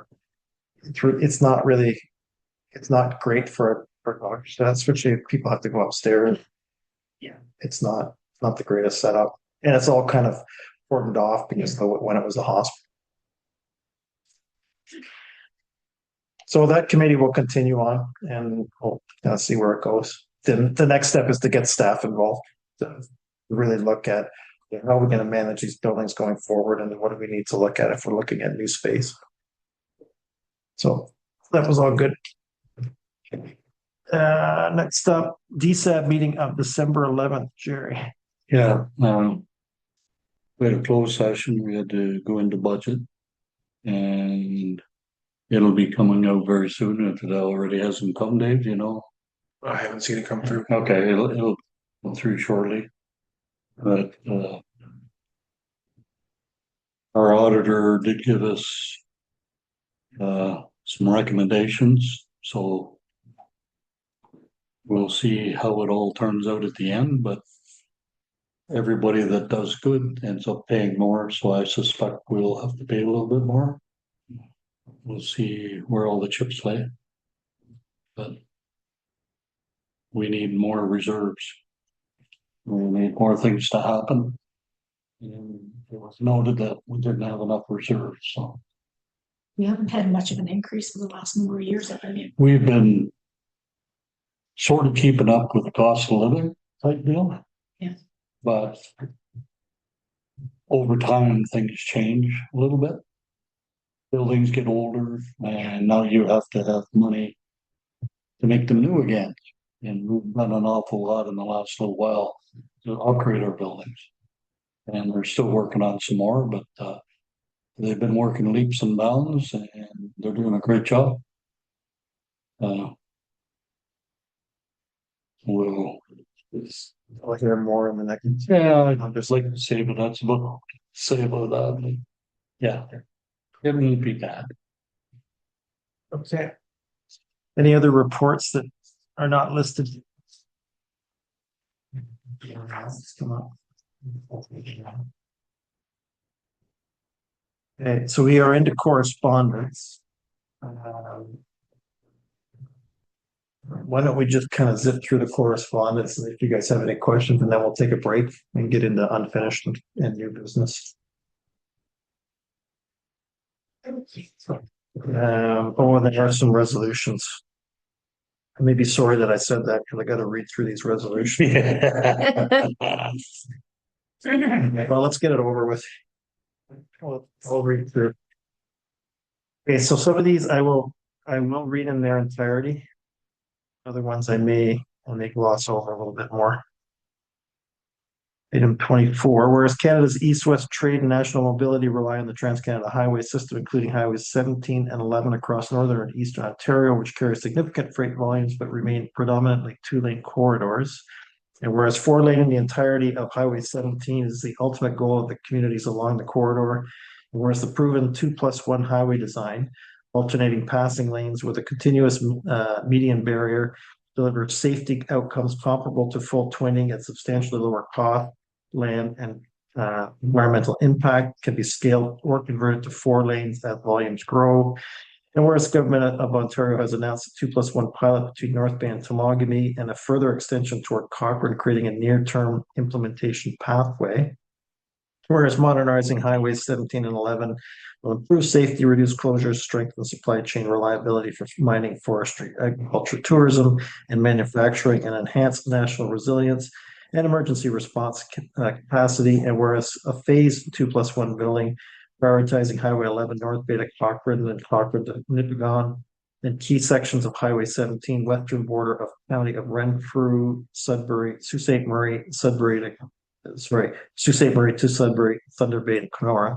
it's not great for doctors. Especially if people have to go upstairs. Yeah, it's not the greatest setup, and it's all kind of cordoned off because when it was a hospital. So that committee will continue on, and we'll see where it goes. Then the next step is to get staff involved to really look at how we're going to manage these buildings going forward, and what do we need to look at if we're looking at new space. So that was all good. Next up, DSAB meeting of December 11th, Jerry. Yeah, we had a closed session. We had to go into budget, and it'll be coming out very soon if it already hasn't come, Dave, you know. I haven't seen it come through. Okay, it'll come through shortly. But our auditor did give us some recommendations, so we'll see how it all turns out at the end, but everybody that does good ends up paying more, so I suspect we'll have to pay a little bit more. We'll see where all the chips lay, but we need more reserves. We need more things to happen. And it was noted that we didn't have enough reserves, so. We haven't had much of an increase for the last number of years, have we? We've been sort of keeping up with the cost of living type deal. Yeah. But over time, things change a little bit. Buildings get older and now you have to have money to make them new again. And we've done an awful lot in the last little while to upgrade our buildings. And we're still working on some more, but they've been working leaps and bounds and they're doing a great job. I'll hear more in the next. Yeah, I'd just like to say, but that's about say about that. Yeah, it won't be bad. Okay. Any other reports that are not listed? Come on. Okay, so we are into correspondence. Why don't we just kind of zip through the correspondence, and if you guys have any questions, and then we'll take a break and get into unfinished and new business. Oh, and there are some resolutions. I may be sorry that I said that because I got to read through these resolutions. Well, let's get it over with. I'll read through. Okay, so some of these I will read in their entirety. Other ones I may gloss over a little bit more. Item 24, whereas Canada's east-west trade and national mobility rely on the Trans-Canada Highway system, including highways 17 and 11 across northern and eastern Ontario, which carry significant freight volumes but remain predominantly two-lane corridors. And whereas four-laning the entirety of Highway 17 is the ultimate goal of the communities along the corridor, and whereas the proven 2+1 highway design, alternating passing lanes with a continuous median barrier, delivers safety outcomes comparable to full twinning at substantially lower cost, land, and environmental impact, can be scaled or converted to 4 lanes as volumes grow. And whereas the government of Ontario has announced a 2+1 pilot between North Bay and Temagami and a further extension toward Cochrane, creating a near-term implementation pathway. Whereas modernizing highways 17 and 11 will improve safety, reduce closures, strengthen supply chain reliability for mining, forestry, agriculture, tourism, and manufacturing, and enhance national resilience and emergency response capacity. And whereas a phase 2+1 building, prioritizing Highway 11 North Bay to Cochrane and Cochrane to Nipigon, and key sections of Highway 17 western border of County of Renfrew, Sudbury, Sault Ste. Marie, Sault Ste. Marie to Sudbury, Thunder Bay, and Kenora.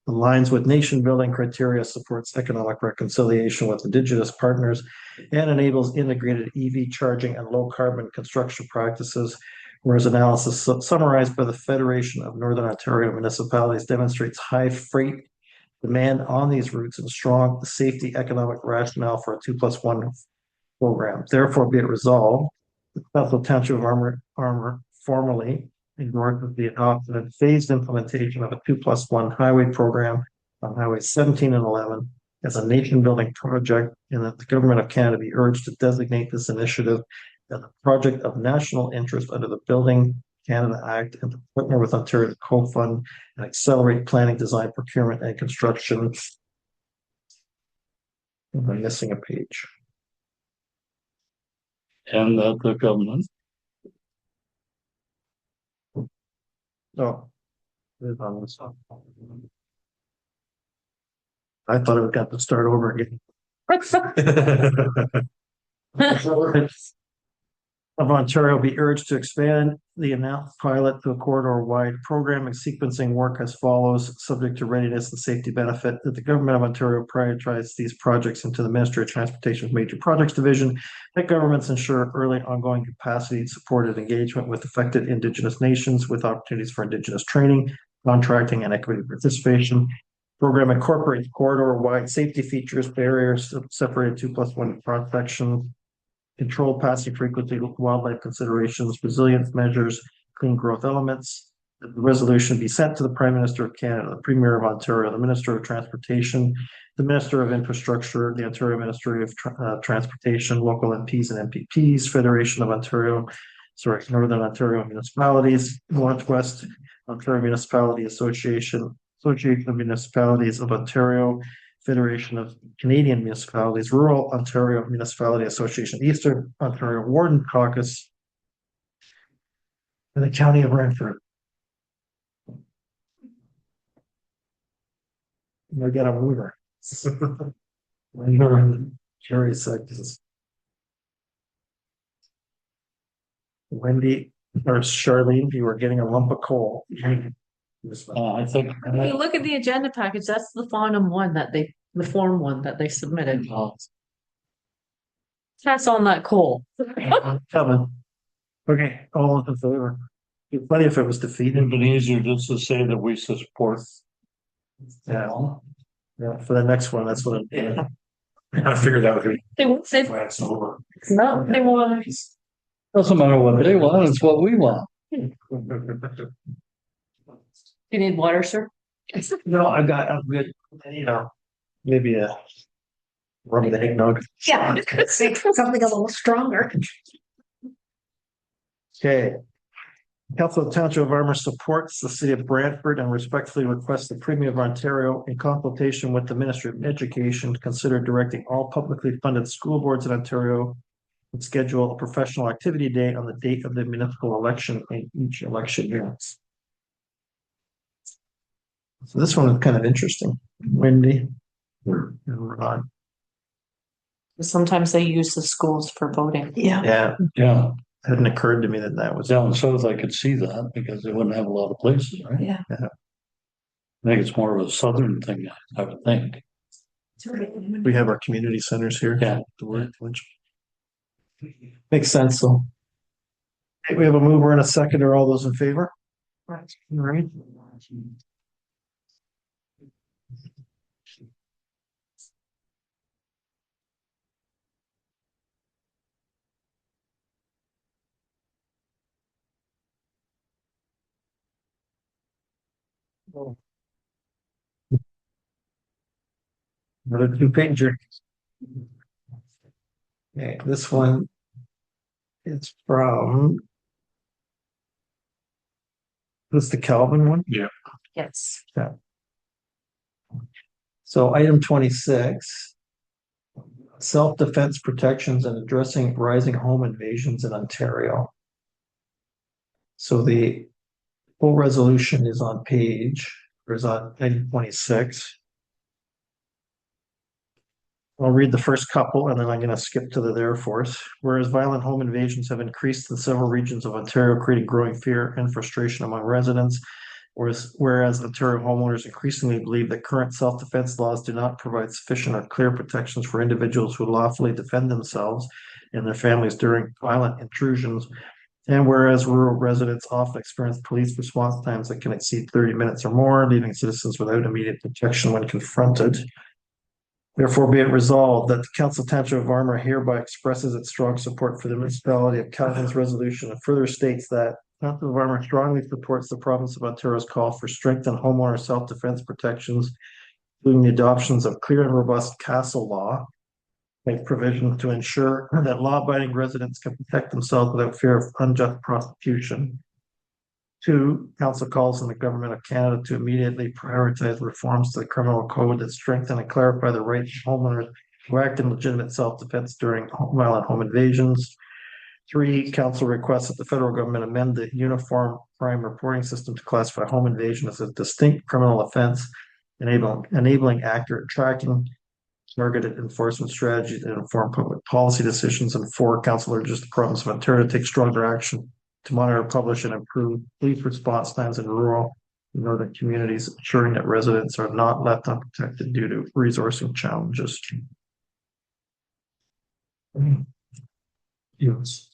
Aligns with nation building criteria, supports economic reconciliation with Indigenous partners, and enables integrated EV charging and low carbon construction practices. Whereas analysis summarized by the Federation of Northern Ontario Municipalities demonstrates high freight demand on these routes and strong safety economic rationale for a 2+1 program. Therefore, be it resolved, the Bethel Township of Armour formally endorses the adopted and phased implementation of a 2+1 highway program on highways 17 and 11 as a nation building project, and that the government of Canada be urged to designate this initiative as a project of national interest under the Building Canada Act and to partner with Ontario to co-fund and accelerate planning, design, procurement, and construction. I'm missing a page. And that the government. Oh, it's on this. I thought it got to start over again. Of Ontario be urged to expand the announced pilot to a corridor-wide program and sequencing work as follows, subject to readiness and safety benefit, that the government of Ontario prioritize these projects into the Ministry of Transportation's Major Projects Division, that governments ensure early ongoing capacity, supported engagement with affected Indigenous nations with opportunities for Indigenous training, contracting, and equity participation. Program incorporates corridor-wide safety features, barriers, separated 2+1 cross section, controlled passing frequency, wildlife considerations, resilience measures, clean growth elements. The resolution be sent to the Prime Minister of Canada, the Premier of Ontario, the Minister of Transportation, the Minister of Infrastructure, the Ontario Ministry of Transportation, local MPs and MPPs, Federation of Northern Ontario Municipalities, Northwest Ontario Municipality Association, Association of Municipalities of Ontario, Federation of Canadian Municipalities, Rural Ontario Municipality Association, Eastern Ontario Warden Caucus, and the County of Brantford. I got a mover. Jerry seconds. Wendy or Charlene, you were getting a lump of coal. I think. If you look at the agenda package, that's the Form one that they submitted. Pass on that coal. Coming. Okay, all in favor. It'd be funny if it was defeated. It'd been easier just to say that we support. Yeah. Yeah, for the next one, that's what I figured out. They won't say, It's over. no, they won't. Doesn't matter what they want, it's what we want. You need water, sir? No, I'm good, maybe a rub the eggnog. Yeah, something a little stronger. Okay. Council of Township of Armour supports the city of Brantford and respectfully requests the Premier of Ontario, in consultation with the Ministry of Education, to consider directing all publicly funded school boards in Ontario to schedule a professional activity day on the date of the municipal election in each election year. So this one is kind of interesting. Wendy. And Rod. Sometimes they use the schools for voting. Yeah, Yeah, hadn't occurred to me that was. down south I could see that because they wouldn't have a lot of places, right? Yeah. I think it's more of a southern thing, I would think. We have our community centers here. Yeah. Which makes sense. So okay, we have a mover and a seconder. All those in favor? All right. Another two-pager. Okay, this one is from. This is the Calvin one? Yeah. Yes. Yeah. So item 26. Self-defense protections and addressing rising home invasions in Ontario. So the full resolution is on item 26. I'll read the first couple and then I'm going to skip to the therefores. Whereas violent home invasions have increased in several regions of Ontario, creating growing fear and frustration among residents. Whereas Ontario homeowners increasingly believe that current self-defense laws do not provide sufficient or clear protections for individuals who lawfully defend themselves and their families during violent intrusions. And whereas rural residents often experience police response times that can exceed 30 minutes or more, leaving citizens without immediate protection when confronted. Therefore, be it resolved that the Council Township of Armour hereby expresses its strong support for the municipality of Calvin's resolution and further states that Township of Armour strongly supports the province of Ontario's call for strengthened homeowner self-defense protections, including the adoptions of clear and robust castle law, make provisions to ensure that law-abiding residents can protect themselves without fear of unjust prosecution. 2, council calls on the government of Canada to immediately prioritize reforms to the criminal code that strengthen and clarify the rights of homeowners who act in legitimate self-defense during violent home invasions. 3, council requests that the federal government amend the Uniform Crime Reporting System to classify home invasion as a distinct criminal offense, enabling accurate tracking, targeted enforcement strategies, and inform public policy decisions. And 4, council urges the province of Ontario to take stronger action to monitor, publish, and improve police response times in rural and northern communities, ensuring that residents are not left unprotected due to resourcing challenges. Yes.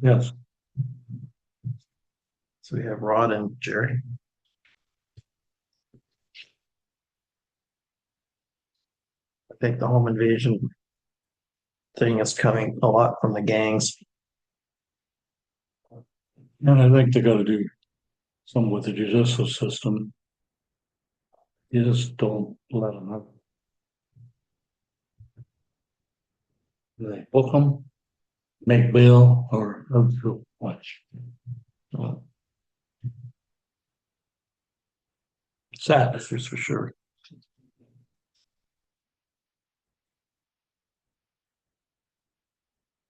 Yes. So we have Rod and Jerry. I think the home invasion thing is coming a lot from the gangs. And I think they gotta do something with the judicial system. You just don't let them have. They book them, make bail, or watch. Sad, That's for sure.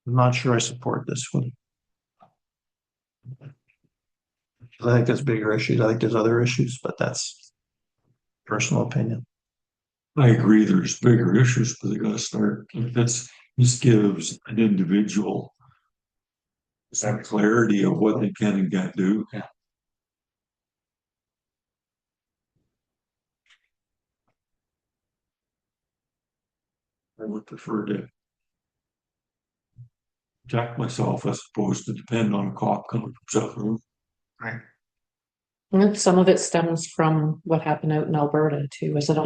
I'm not sure I support this one. I think there's bigger issues. I think there's other issues, but that's personal opinion. I agree, there's bigger issues, but they gotta start, this gives an individual some clarity of what they can and can't do. Yeah. I would prefer to protect myself as opposed to depend on a cop coming from South Road. And some of it stems from what happened out in Alberta too, is it?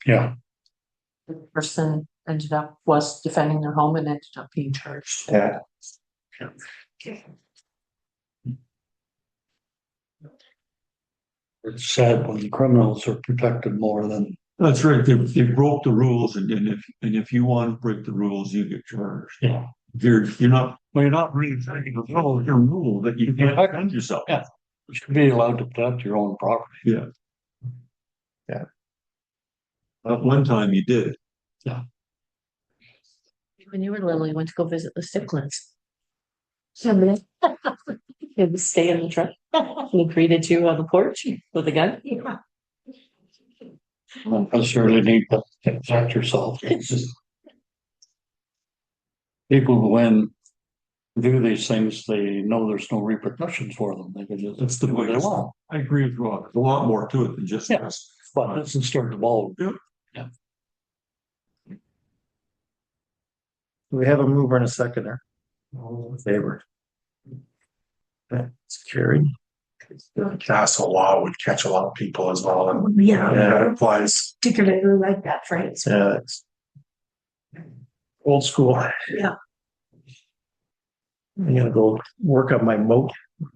Yeah. The person was defending their home and ended up being charged. Yeah. It's sad when the criminals are protected more than. That's right, they broke the rules, and if you want to break the rules, you get charged. Yeah. You're not really breaking the rules, your rule that you can't defend yourself. Yeah. You should be allowed to protect your own property. Yeah. Yeah. At one time you did. When you were little, you went to go visit the Sticklins. You had to stay in the truck. He greeted you on the porch with a gun. You don't necessarily need to protect yourself. It's just people who do these things, they know there's no repercussions for them. They can just That's the do what they biggest want. I agree with Rob. There's a lot more to it than just Yeah. this. But it doesn't start the ball. We have a mover and a seconder. All in favor? That's carried. Castle law would catch a lot of people as well. And Yeah. that applies. Particularly like that phrase. Yeah, it's old school. Yeah. I'm gonna go work on my moat,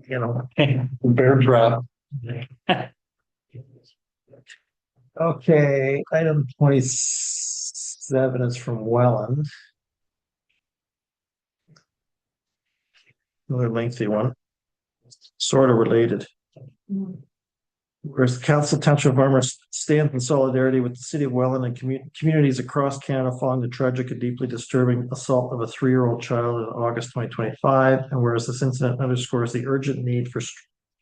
Bear trap. Okay, item 27 is from Welland. Another lengthy one. Sort of related. Whereas the Council Township of Armour stands in solidarity with the city of Welland and communities across Canada following the tragic and deeply disturbing assault of a 3-year-old child in August 2025. And whereas this incident underscores the urgent need for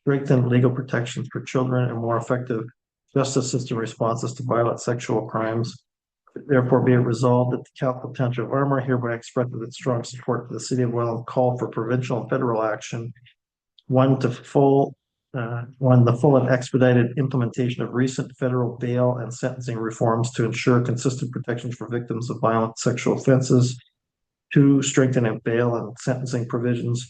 strengthened legal protections for children and more effective justice system responses to violent sexual crimes, therefore be it resolved that the Council Township of Armour hereby expresses its strong support for the city of Welland call for provincial and federal action. The full and expedited implementation of recent federal bail and sentencing reforms to ensure consistent protections for victims of violent sexual offenses. 2, strengthening bail and sentencing provisions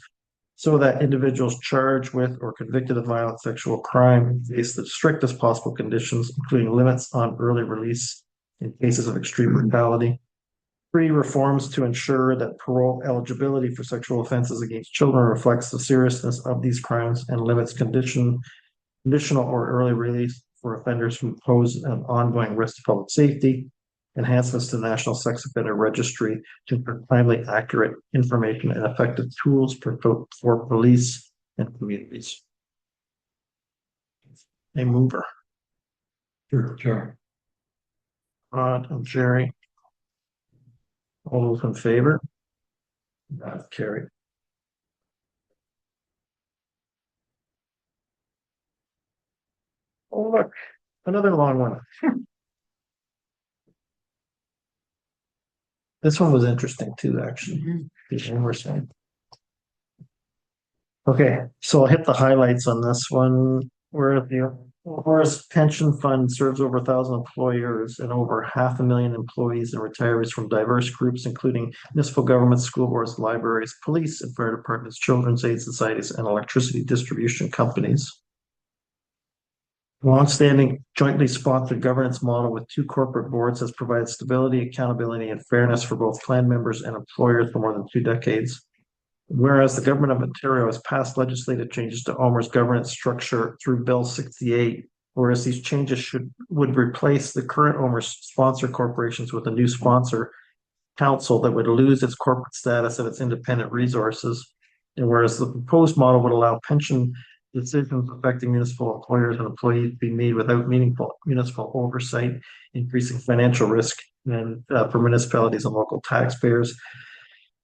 so that individuals charged with or convicted of violent sexual crime face the strictest possible conditions, including limits on early release in cases of extreme brutality. 3, reforms to ensure that parole eligibility for sexual offenses against children reflects the seriousness of these crimes and limits conditional or early release for offenders who pose an ongoing risk to public safety. Enhancements to the National Sex Offender Registry to provide timely, accurate information and effective tools for police and communities. A mover. Sure. Rod and Jerry. All those in favor? That's carried. Oh, look, another long one. This one was interesting too, actually. Okay, so I'll hit the highlights on this one. Whereas pension fund serves over 1,000 employers and over 500,000 employees and retirees from diverse groups, including municipal governments, school boards, libraries, police and fire departments, children's aid societies, and electricity distribution companies. Longstanding jointly sponsored governance model with 2 corporate boards has provided stability, accountability, and fairness for both plan members and employers for more than 2 decades. Whereas the government of Ontario has passed legislative changes to OMER's governance structure through Bill 68, whereas these changes would replace the current OMER sponsor corporations with a new sponsor council that would lose its corporate status and its independent resources. And whereas the proposed model would allow pension decisions affecting municipal employers and employees to be made without meaningful municipal oversight, increasing financial risk and for municipalities and local taxpayers.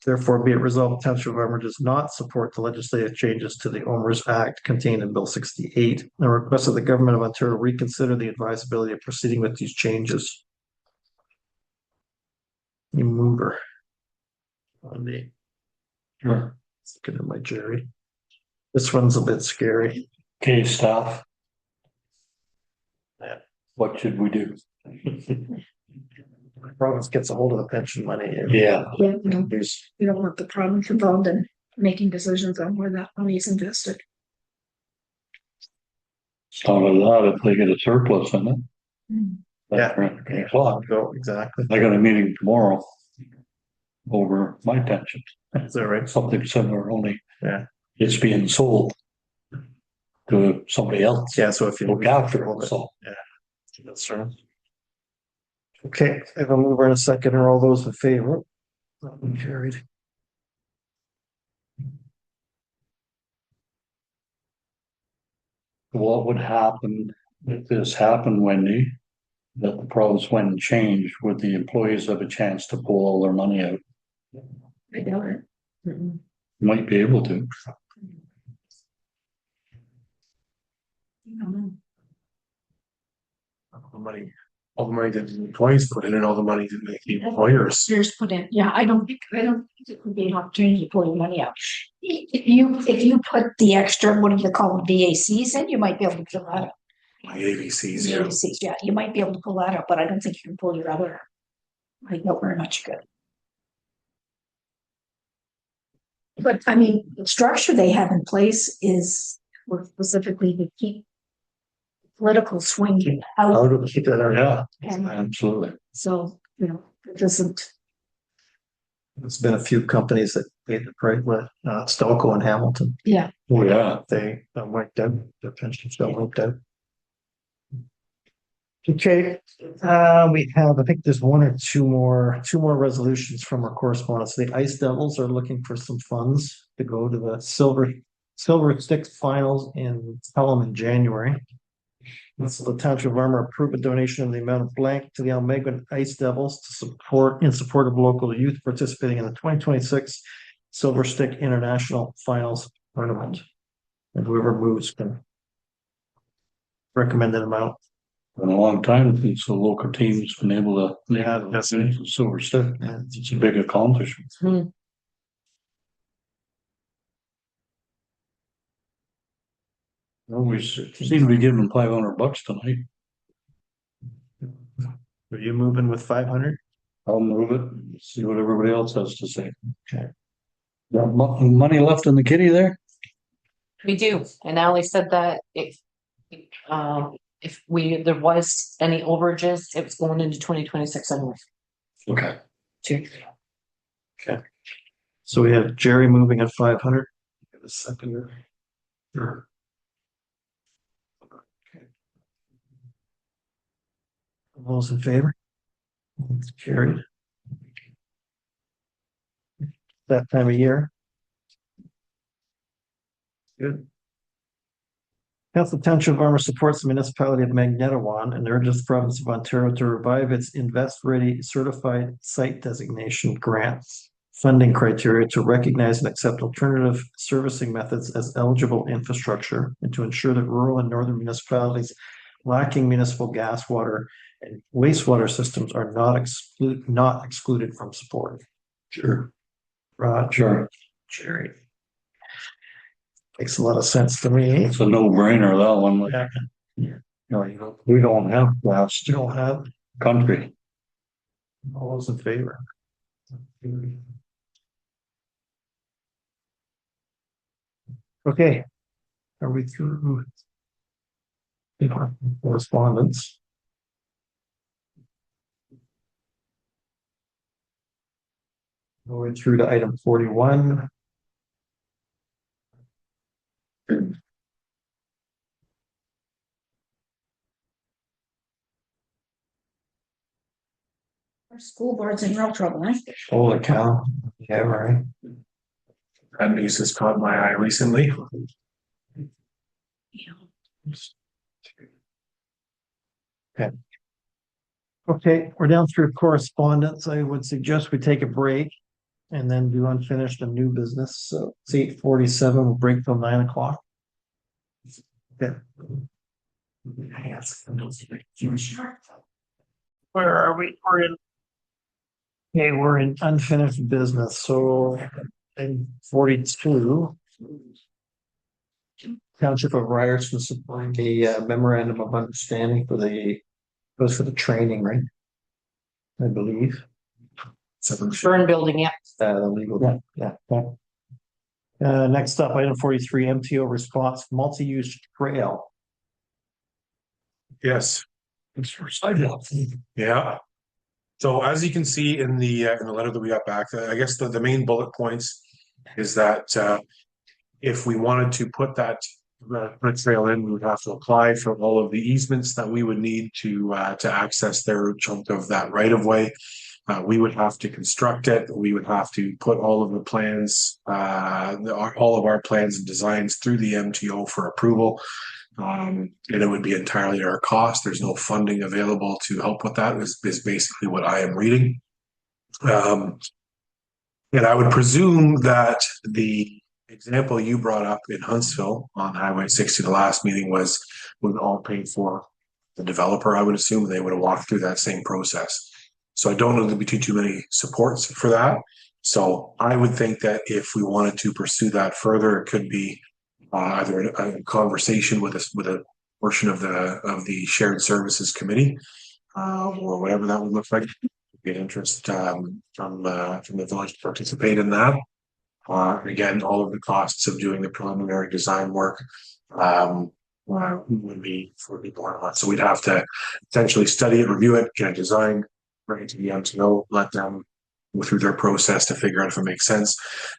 Therefore, be it resolved, the Township of Armour does not support the legislative changes to the Owners Act contained in Bill 68 and requests that the Government of Ontario reconsider the advisability of proceeding with these changes. You mover. On the, Sure. looking at my Jerry. This one's a bit scary. Okay, staff. Yeah. What should we do? The province gets a hold of the pension money. Yeah. Yeah, There's, we don't want the province involved in making decisions on where that money is invested. It's not a lot if they get a surplus in it. Yeah. Okay, well, go exactly. I got a meeting tomorrow over my pension. Is that right? Something similar, only. Yeah. It's being sold to somebody else. Yeah, so if you Look after it, so. Yeah. That's right. Okay, I have a mover in a second. Are all those in favor? That one carried. What would happen if this happened, Wendy? That the province went and changed, would the employees have a chance to pull all their money out? I doubt it. Might be able to. All the money that the employees put in and all the money that the employers. Years put in, yeah, I don't think it would be an opportunity to pull your money out. If you put the extra, what do you call them, VACs in, you might be able to pull that out. My ABCs, The yeah. VACs, yeah, you might be able to pull that out, but I don't think you can pull your other. I don't very much good. But I mean, the structure they have in place is specifically to keep political swing How out. do we keep that out? Yeah, And absolutely. so, it doesn't, There's been a few companies that paid the price with Stelco and Hamilton. yeah. Oh, yeah. They wiped out, their pensions got wiped out. Okay, we have, I think there's one or two more resolutions from our correspondence. The Ice Devils are looking for some funds to go to the Silver Sticks Finals in Pelham in January. So the Township of Armour approved a donation in the amount of blank to the Almaguan Ice Devils to support of local youth participating in the 2026 Silver Stick International Finals Tournament. And whoever moves can recommend an amount. Been a long time since the local team's been able to. Yeah, that's it. Silver stick. Yeah. It's a big accomplishment. Well, we seem to be giving them $500 tonight. Are you moving with 500? I'll move it, see what everybody else has to say. Okay. Got money left in the kitty there? We do, and Ally said that if there was any overages, it was going into 2026 anyway. Okay. Too. Okay. So we have Jerry moving at 500. Give a second here. Sure. Okay. All those in favor? It's carried. That time of year. Good. Council Township of Armour supports the municipality of Magnetawan and urges the province of Ontario to revive its Invest Ready certified site designation grants funding criteria to recognize and accept alternative servicing methods as eligible infrastructure and to ensure that rural and northern municipalities lacking municipal gas, water, and wastewater systems are not excluded from support. Sure. Roger. Jerry. Makes a lot of sense to me. It's a no-brainer, that one. Yeah. No, we don't have gas. You don't have Country. all those in favor. Okay. Are we through correspondence? Going through to item 41. Our school board's in real trouble, eh? Holy cow. Yeah, right. That news has caught my eye recently. Okay. Okay, we're down through correspondence. I would suggest we take a break. And then do unfinished and new business. So it's 8:47. We'll break till 9 o'clock. Okay. Where are we? We're in unfinished business. So in 42. Township of Ryerson supplying the memorandum of understanding for the training, right? I believe. Burn building, yeah. The legal, yeah. Next up, item 43, MTO response, multi-use trail. Yes. Yeah. So as you can see in the letter that we got back, I guess the main bullet points is that if we wanted to put that trail in, we would have to apply for all of the easements that we would need to access their chunk of that right of way. We would have to construct it. We would have to put all of the plans, all of our plans and designs through the MTO for approval. And it would be entirely at our cost. There's no funding available to help with that, is basically what I am reading. And I would presume that the example you brought up in Huntsville on Highway 60, the last meeting was all paid for the developer. I would assume they would have walked through that same process. So I don't know there'd be too many supports for that. So I would think that if we wanted to pursue that further, it could be either a conversation with a portion of the shared services committee, or whatever that would look like. Get interest from the village to participate in that. Again, all of the costs of doing the preliminary design work would be borne on. So we'd have to essentially study it, review it, get a design, bring it to the MTO, let them go through their process to figure out if it makes sense.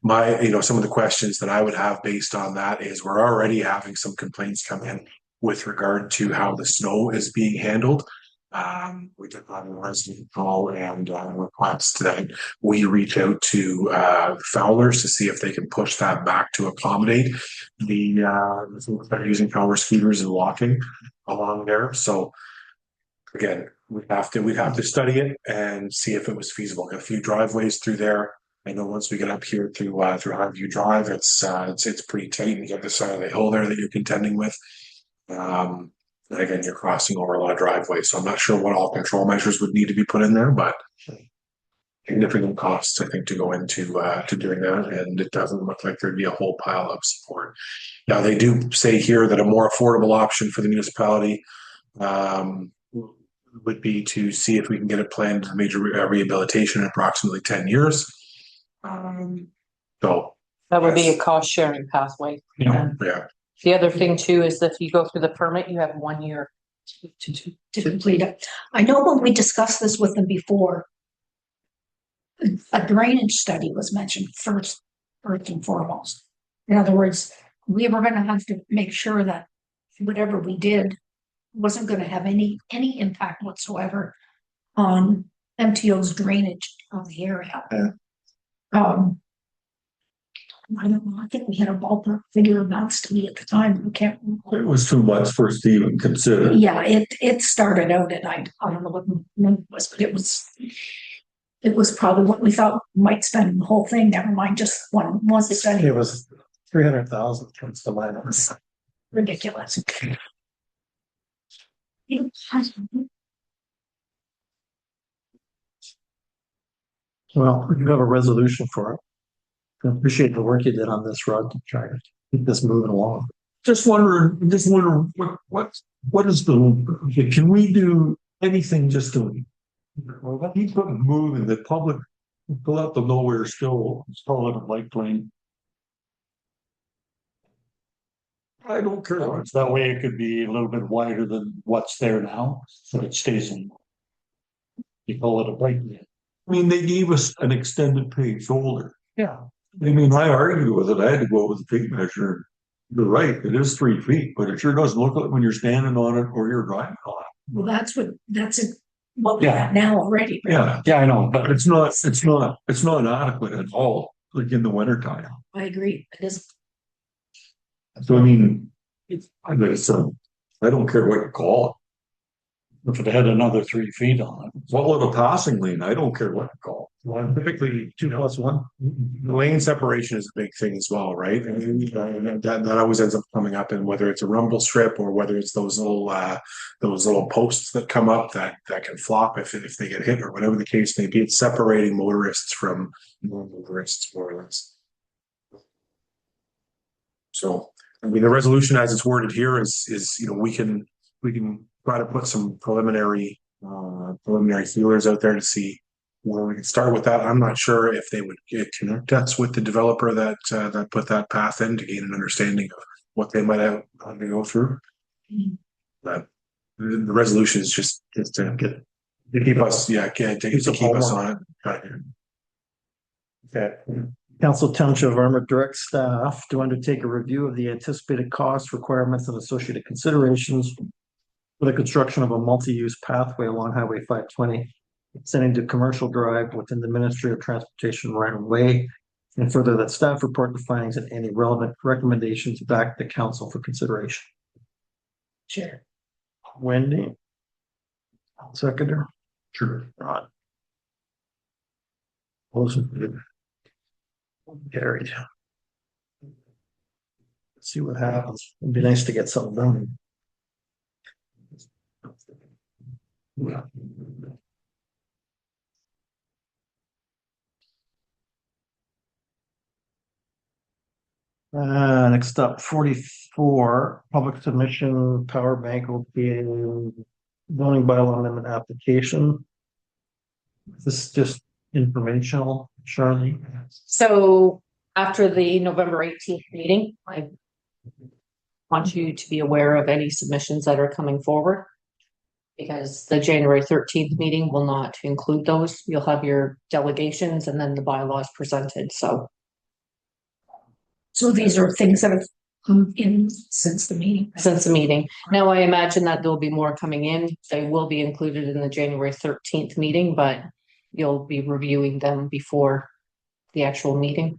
Some of the questions that I would have based on that is we're already having some complaints come in with regard to how the snow is being handled. We did have a resident call and request that we reach out to Fowlers to see if they can push that back to accommodate the folks that are using power scooters and walking along there. So again, we'd have to study it and see if it was feasible. Got a few driveways through there. I know once we get up here through Highview Drive, it's pretty tight, and you get the side of the hill there that you're contending with. Again, you're crossing over a lot of driveways, so I'm not sure what all control measures would need to be put in there, but significant costs, I think, to go into to doing that, and it doesn't look like there'd be a whole pile of support. Now, they do say here that a more affordable option for the municipality would be to see if we can get it planned to major rehabilitation in approximately 10 years. So That would be a cost sharing pathway. yeah. The other thing too is that if you go through the permit, you have 1 year To complete it. I know when we discussed this with them before, a drainage study was mentioned first and foremost. In other words, we were gonna have to make sure that whatever we did wasn't gonna have any impact whatsoever on MTO's drainage of the area. Yeah. I don't know, I think we had a ballpark figure amounts to me at the time, I can't remember. It was too much for Steve to consider. Yeah, it started out at, I don't know what the number was, but it was probably what we thought we might spend the whole thing, never mind just one study. It was 300,000 comes to mind. Ridiculous. Well, you have a resolution for it. I appreciate the work you did on this, Rod, to try to keep this moving along. Just wondering what is can we do anything just to keep it moving, the public go out to nowhere still install it a bike lane? I don't care. It's that way it could be a little bit wider than what's there now, so it stays in. You call it a bike lane. I mean, they gave us an extended page shoulder. Yeah. I mean, I argued with it. I had to go with the tape measure. You're right, it is 3 feet, but it sure doesn't look like when you're standing on it or you're driving on it. Well, that's what we have now already. Yeah, Yeah, I know, but but it's not adequate at all, like in the wintertime. I agree, it is. So I mean, I don't care what you call If it had another 3 feet on it. Well, with a passing lane, I don't care what you call Well, typically 2+1. Lane separation is a big thing as well, right? And that always ends up coming up in whether it's a rumble strip or whether it's those little posts that come up that can flop if they get hit or whatever the case may be. It's separating motorists from non-motorists more or less. So, I mean, the resolution as it's worded here is, we can try to put some preliminary feelers out there to see where we can start with that. I'm not sure if they would connect us with the developer that put that path in to gain an understanding of what they might have to go through. But the resolution is just to keep us, to keep us on it. Okay. Council Township of Armour directs staff to undertake a review of the anticipated costs, requirements, and associated considerations for the construction of a multi-use pathway along Highway 520, extending to Commercial Drive within the Ministry of Transportation right of way, and further that staff report the findings and any relevant recommendations back to council for consideration. Sure. Wendy. Seconder. Sure. Rod. Motion carried. Let's see what happens. It'd be nice to get something done. Next up, 44, public submission, power bank will be zoning bylaw amendment application. This is just informational, Charlie. So after the November 18th meeting, I want you to be aware of any submissions that are coming forward. Because the January 13th meeting will not include those. You'll have your delegations and then the bylaws presented, so. So these are things that have come in since the meeting. Since the meeting. Now, I imagine that there'll be more coming in. They will be included in the January 13th meeting, but you'll be reviewing them before the actual meeting.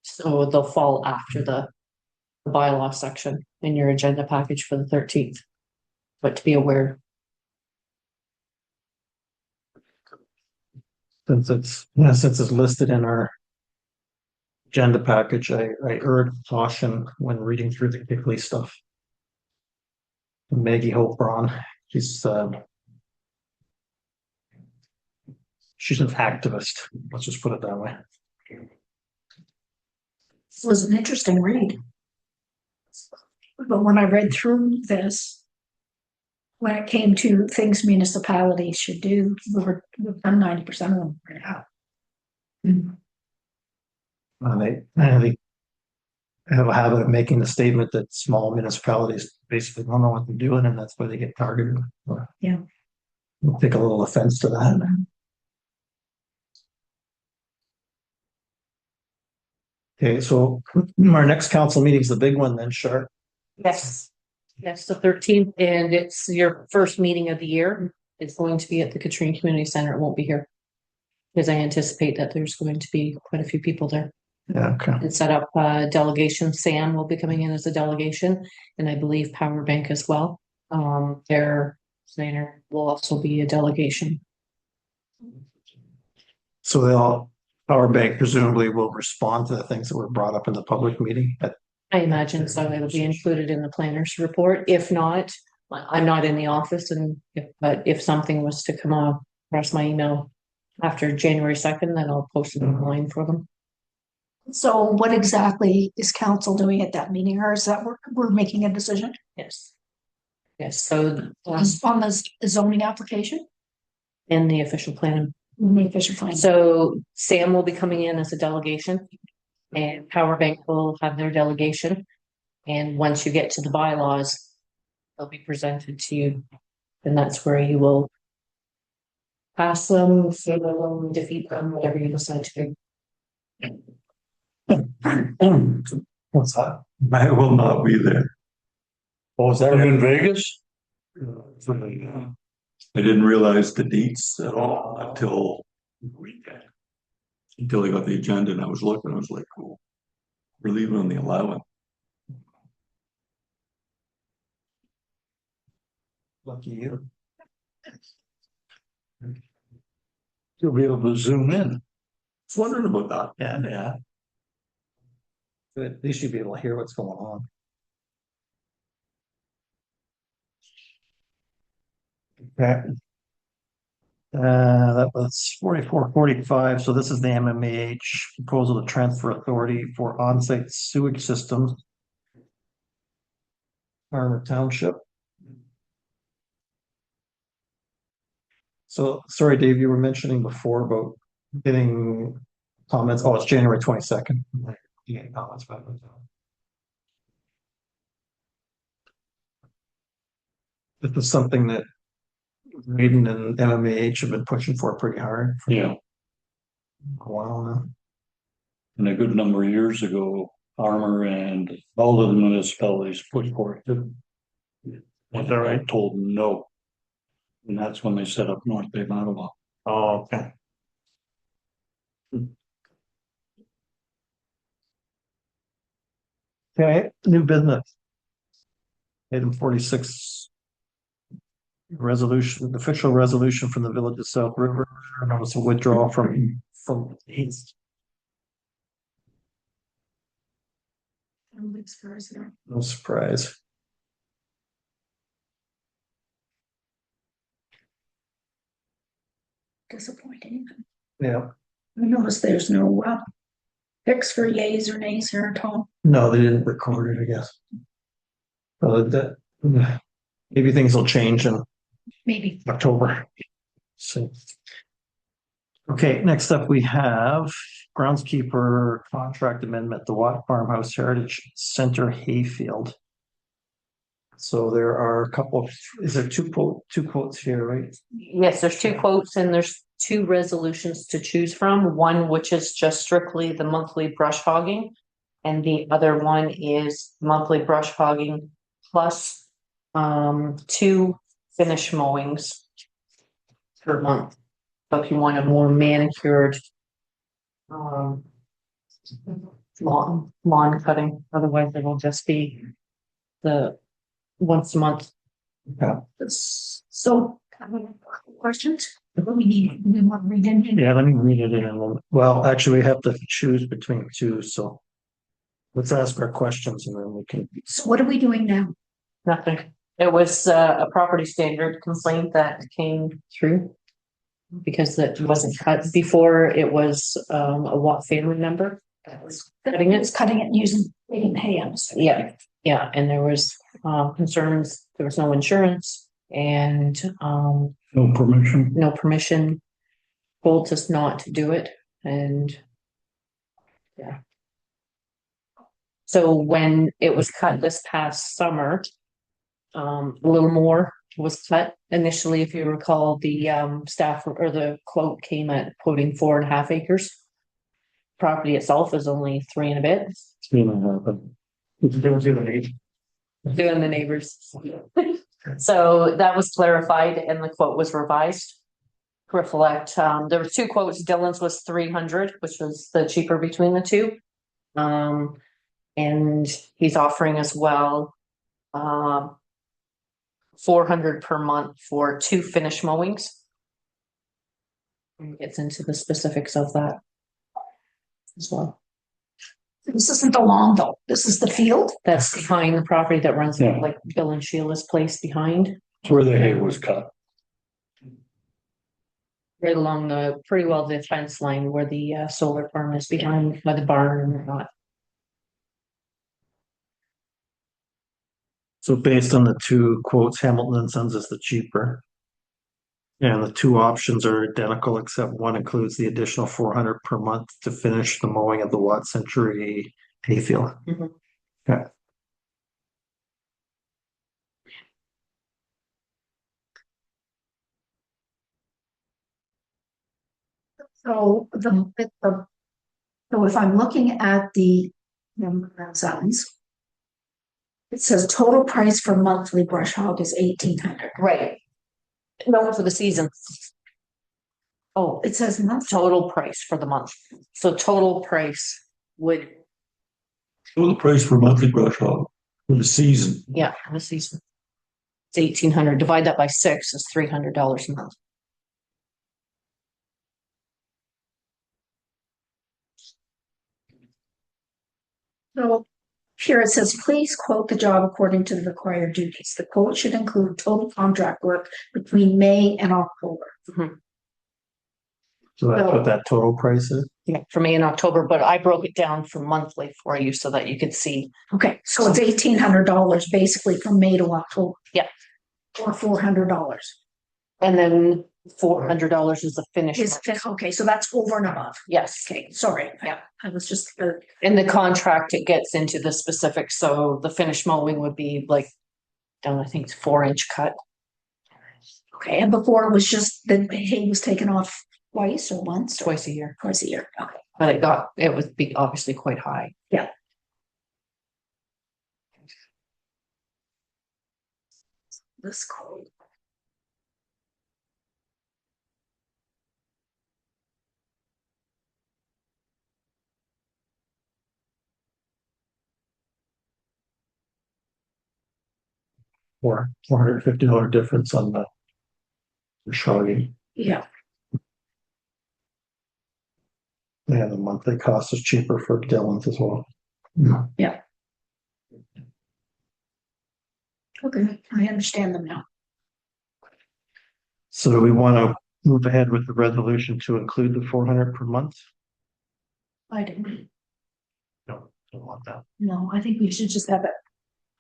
So they'll fall after the bylaw section in your agenda package for the 13th. But to be aware. Since it's listed in our agenda package, I urge caution when reading through the Kickley stuff. Maggie Hopron, she's an activist. Let's just put it that way. This was an interesting read. But when I read through this, when it came to things municipalities should do, we've done 90% of them right now. They have a habit of making the statement that small municipalities basically don't know what they're doing, and that's why they get targeted. Yeah. We'll take a little offense to that. Okay, so our next council meeting is the big one then, Char. Yes. Yes, the 13th, and it's your first meeting of the year. It's going to be at the Katrina Community Center. It won't be here. Because I anticipate that there's going to be quite a few people there. Yeah, okay. And set up a delegation. Sam will be coming in as a delegation, and I believe Power Bank as well. Their planner will also be a delegation. So Power Bank presumably will respond to the things that were brought up in the public meeting. I imagine so. It'll be included in the planner's report. If not, I'm not in the office, but if something was to come across my email after January 2nd, then I'll post it online for them. So what exactly is council doing at that meeting, or is that we're making a decision? Yes. Yes, so On the zoning application? in the official plan. The official plan. So Sam will be coming in as a delegation, and Power Bank will have their delegation. And once you get to the bylaws, they'll be presented to you, and that's where you will pass them, fill them, defeat them, whatever you decide to do. What's that? I will not be there. What was that? I'm in Vegas? I didn't realize the dates at all until I got the agenda and I was looking, I was like, cool. We're leaving on the 11th. Lucky you. You'll be able to zoom in. I was wondering about that. Yeah. Good. At least you'll be able to hear what's going on. Okay. That was 4445. So this is the MMAH proposal to transfer authority for on-site sewage systems. Armour Township. So, sorry, Dave, you were mentioning before about getting comments. Oh, it's January 22nd. Getting comments about it. This is something that Maiden and MMAH have been pushing for pretty hard for Yeah, a while now. and a good number of years ago, Armour and all of the municipalities pushed for it. And that right? I told them no. And that's when they set up North Bay Ottawa. Oh, okay. Okay, new business. Item 46. Resolution, official resolution from the Village of South River, notice of withdrawal from East. No surprise. Disappointing. Yeah, I noticed there's no picks for yays or nays here at all. no, they didn't record it, I guess. Maybe things will change in Maybe. October. So. Okay, next up we have groundskeeper contract amendment, the Watt Farmhouse Heritage Center Hayfield. So there are a couple of, is there two quotes here, right? Yes, there's two quotes and there's two resolutions to choose from. One, which is just strictly the monthly brush hogging. And the other one is monthly brush hogging plus 2 finish mowings per month. So if you want a more manicured lawn cutting, otherwise it will just be the once a month. Yeah. So, questions? We want to read in here. Yeah, let me read it in a moment. Well, actually, we have to choose between two, so let's ask our questions and then we can. So what are we doing now? Nothing. It was a property standard complaint that came through because it wasn't cut before. It was a Watt family member that was cutting it. It's cutting it and using hay. Yeah, and there was concerns. There was no insurance and No permission. no permission. Told us not to do it, and yeah. So when it was cut this past summer, a little more was cut initially. If you recall, the staff or the quote came at quoting 4.5 acres. Property itself is only 3 and a bit. 3.5. Doing the neighbors. So that was clarified and the quote was revised to reflect, there were 2 quotes. Dylan's was 300, which was the cheaper between the two. And he's offering as well 400 per month for 2 finish mowings. And gets into the specifics of that as well. This isn't the lawn though. This is the field. That's behind the property that runs Yeah. like Bill and Sheila's place behind. It's where the hay was cut. Right along the, pretty well the fence line where the solar farm is behind by the barn and whatnot. So based on the 2 quotes, Hamilton and Sons is the cheaper. And the 2 options are identical, except one includes the additional 400 per month to finish the mowing of the Watt Century hayfield. Mhm. Okay. So so if I'm looking at the sounds, it says total price for monthly brush hog is 1,800. Right. No, for the season. Oh, It says month. total price for the month. So total price would, What the price for monthly brush hog for the season? yeah, the season. It's 1,800. Divide that by 6 is $300 a month. So here it says, please quote the job according to the required duties. The quote should include total contract work between May and October. So that's what that total price is? Yeah, for May and October, but I broke it down for monthly for you so that you could see. Okay, so it's $1,800 basically from May to October. Yeah. Or $400. And then $400 is the finish. Okay, so that's over and above. Yes. Okay, sorry. Yeah. I was just. In the contract, it gets into the specifics. So the finish mowing would be like down, I think it's 4-inch cut. Okay, and before it was just the hay was taken off twice or once? Twice a year. Twice a year, okay. But it would be obviously quite high. Yeah. This code. $450 difference on the showing. Yeah. And the monthly cost is cheaper for Dillon's as well. Yeah. Okay, I understand them now. So do we want to move ahead with the resolution to include the 400 per month? I didn't. No, don't want that. No, I think we should just have it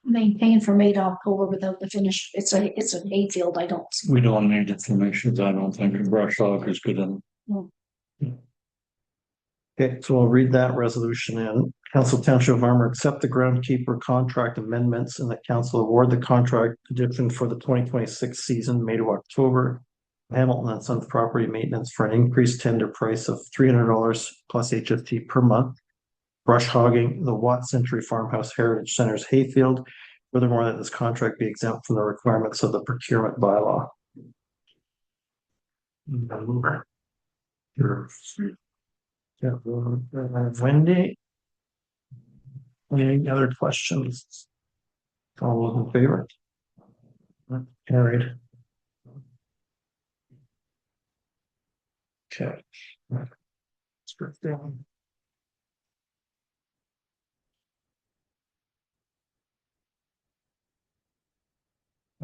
maintained from May to October without the finish. It's an hayfield. I don't. We don't need information. I don't think a brush hog is good enough. Okay, so I'll read that resolution in. Council Township of Armour accept the groundskeeper contract amendments and that council award the contract addition for the 2026 season, May to October. Hamilton and Sons property maintenance for an increased tender price of $300 plus HST per month. Brush hogging the Watt Century Farmhouse Heritage Center's hayfield. Furthermore, that this contract be exempt from the requirements of the procurement bylaw. Yeah, Wendy. Any other questions? All those in favor? Carried. Okay. Script down.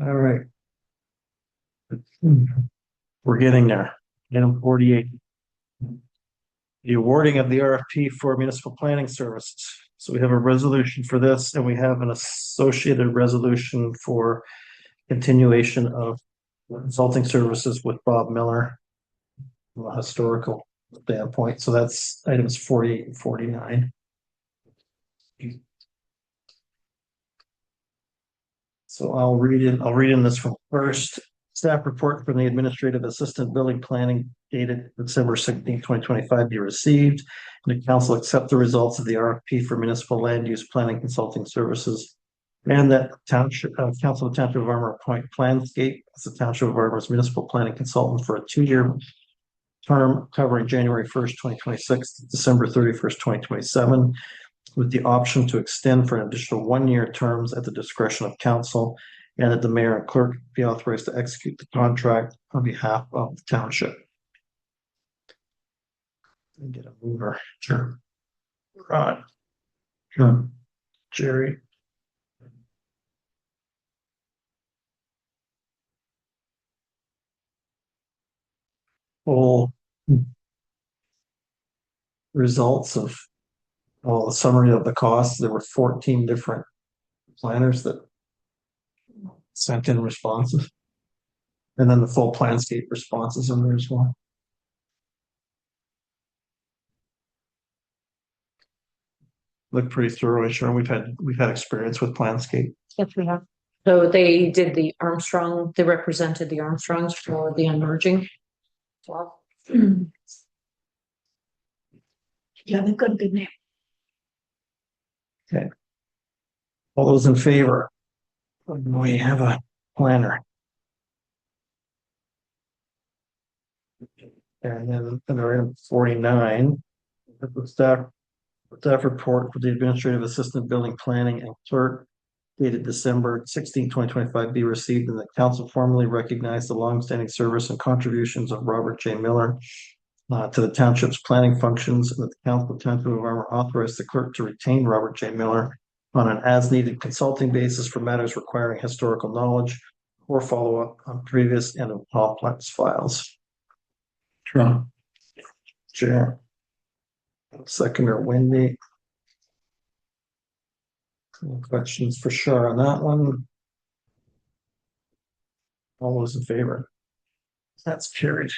All right. We're getting there. Item 48. The awarding of the RFP for municipal planning services. So we have a resolution for this and we have an associated resolution for continuation of consulting services with Bob Miller from a historical standpoint. So that's items 48 and 49. So I'll read in this from first. Staff report from the administrative assistant building planning dated December 16, 2025 be received. And the council accept the results of the RFP for municipal land use planning consulting services. And that council of Township of Armour appoint Planscape as the Township of Armour's municipal planning consultant for a 2-year term covering January 1st, 2026 to December 31st, 2027, with the option to extend for an additional 1-year terms at the discretion of council. And that the mayor and clerk be authorized to execute the contract on behalf of the township. Get a mover. Sure. Rod. Sure. Jerry. Full results of the summary of the costs. There were 14 different planners that sent in responses. And then the full Planscape responses in there as well. Look pretty thorough, sure. We've had experience with Planscape. Yes, we have. So they did they represented the Armstrongs for the unmerging. Wow. Yeah, they've got a good name. Okay. All those in favor? We have a planner. And then under item 49, the staff report for the administrative assistant building planning and clerk dated December 16, 2025, be received and the council formally recognize the longstanding service and contributions of Robert J. Miller to the township's planning functions, and that the council of Township of Armour authorize the clerk to retain Robert J. Miller on an as-needed consulting basis for matters requiring historical knowledge or follow-up on previous and complex files. Sure. Chair. Seconder Wendy. Any questions for sure on that one? All those in favor? That's carried.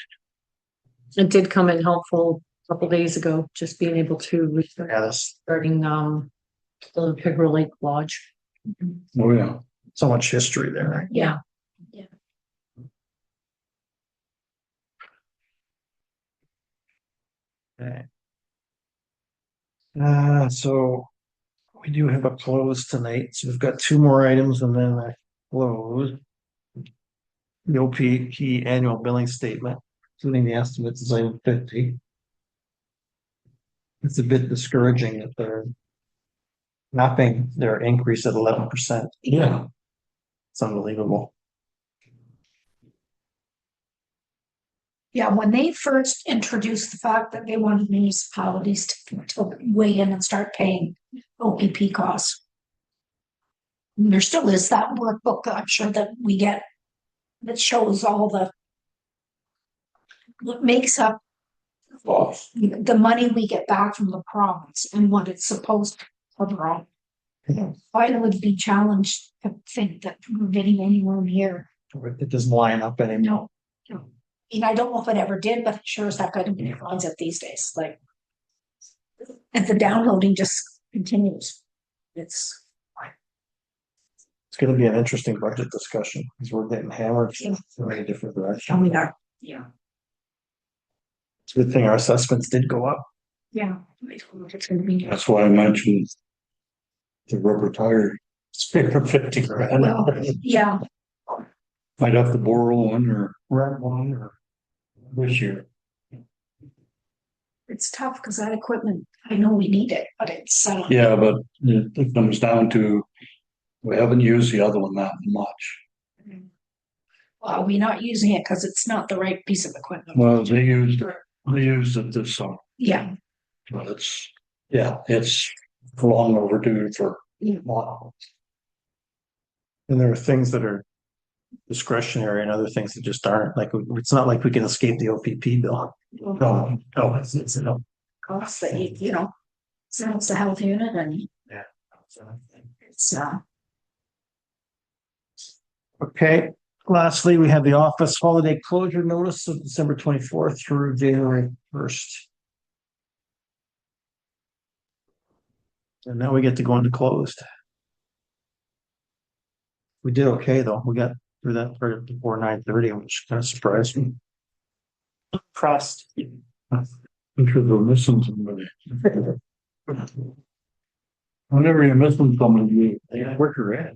It did come in helpful a couple days ago, just being able to research Yeah, that's starting the Pigro Lake Lodge. Oh, yeah. so much history there. Yeah. Okay. So we do have a close tonight, so we've got two more items and then a close. The OPP annual billing statement, including the estimates is item 50. It's a bit discouraging that they're mapping their increase at 11%. Yeah. It's unbelievable. Yeah, when they first introduced the fact that they wanted municipalities to weigh in and start paying OPP costs. There still is that workbook, I'm sure that we get, that shows all what makes up the money we get back from the province and what it's supposed to cover all. I would be challenged to think that we're getting anywhere near. It doesn't line up anymore. No. And I don't know if it ever did, but it sure as heck I don't think it runs it these days, like. And the downloading just continues. It's Gonna be an interesting budget discussion, because we're getting hammered in many different directions. and we are, yeah, It's a good thing our assessments did go up. yeah. It's gonna be. That's why I mentioned the rubber tire, spare 50 grand. Well, yeah, Might have to borrow one or Rent one or this year. it's tough because that equipment, I know we need it, but it's, Yeah, but it comes down to, we haven't used the other one that much. well, we're not using it because it's not the right piece of equipment. Well, they used it this summer, Yeah, but it's long overdue for. Yeah. And there are things that are discretionary and other things that just aren't, like, it's not like we can escape the OPP bill. No, it's no. costs that it's the health unit and Yeah. it's, Okay, lastly, we have the office holiday closure notice of December 24th through January 1st. And now we get to go into closed. We did okay, though. We got through that part before 9:30, which kind of surprised me. Trust. I'm sure they're missing somebody. Whenever you're missing somebody, you work your head.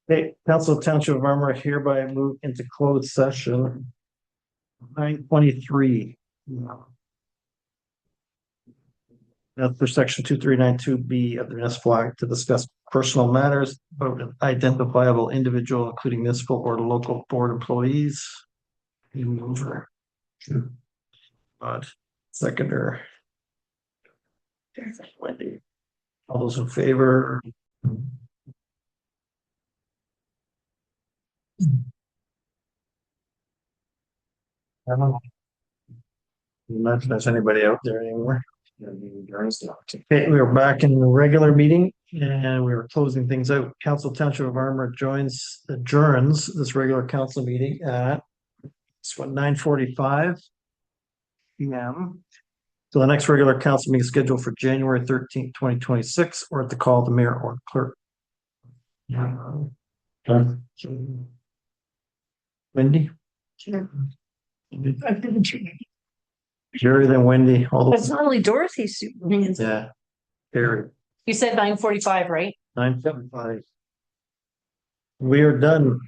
Hey, Council of Township of Armour hereby move into closed session. 9:23. That's for section 2392B of the municipal act to discuss personal matters of an identifiable individual, including municipal or local board employees. Mover. Seconder. Wendy. All those in favor? I don't know. Imagine there's anybody out there anymore. Okay, we are back in the regular meeting and we are closing things out. Council Township of Armour adjourns this regular council meeting at 9:45 p.m. So the next regular council meeting is scheduled for January 13th, 2026, or at the call of the mayor or clerk. Wendy? sure. Jerry, then Wendy, all It's those, normally Dorothy's. yeah. Jerry, You said 9:45, right? 9:75. We are done.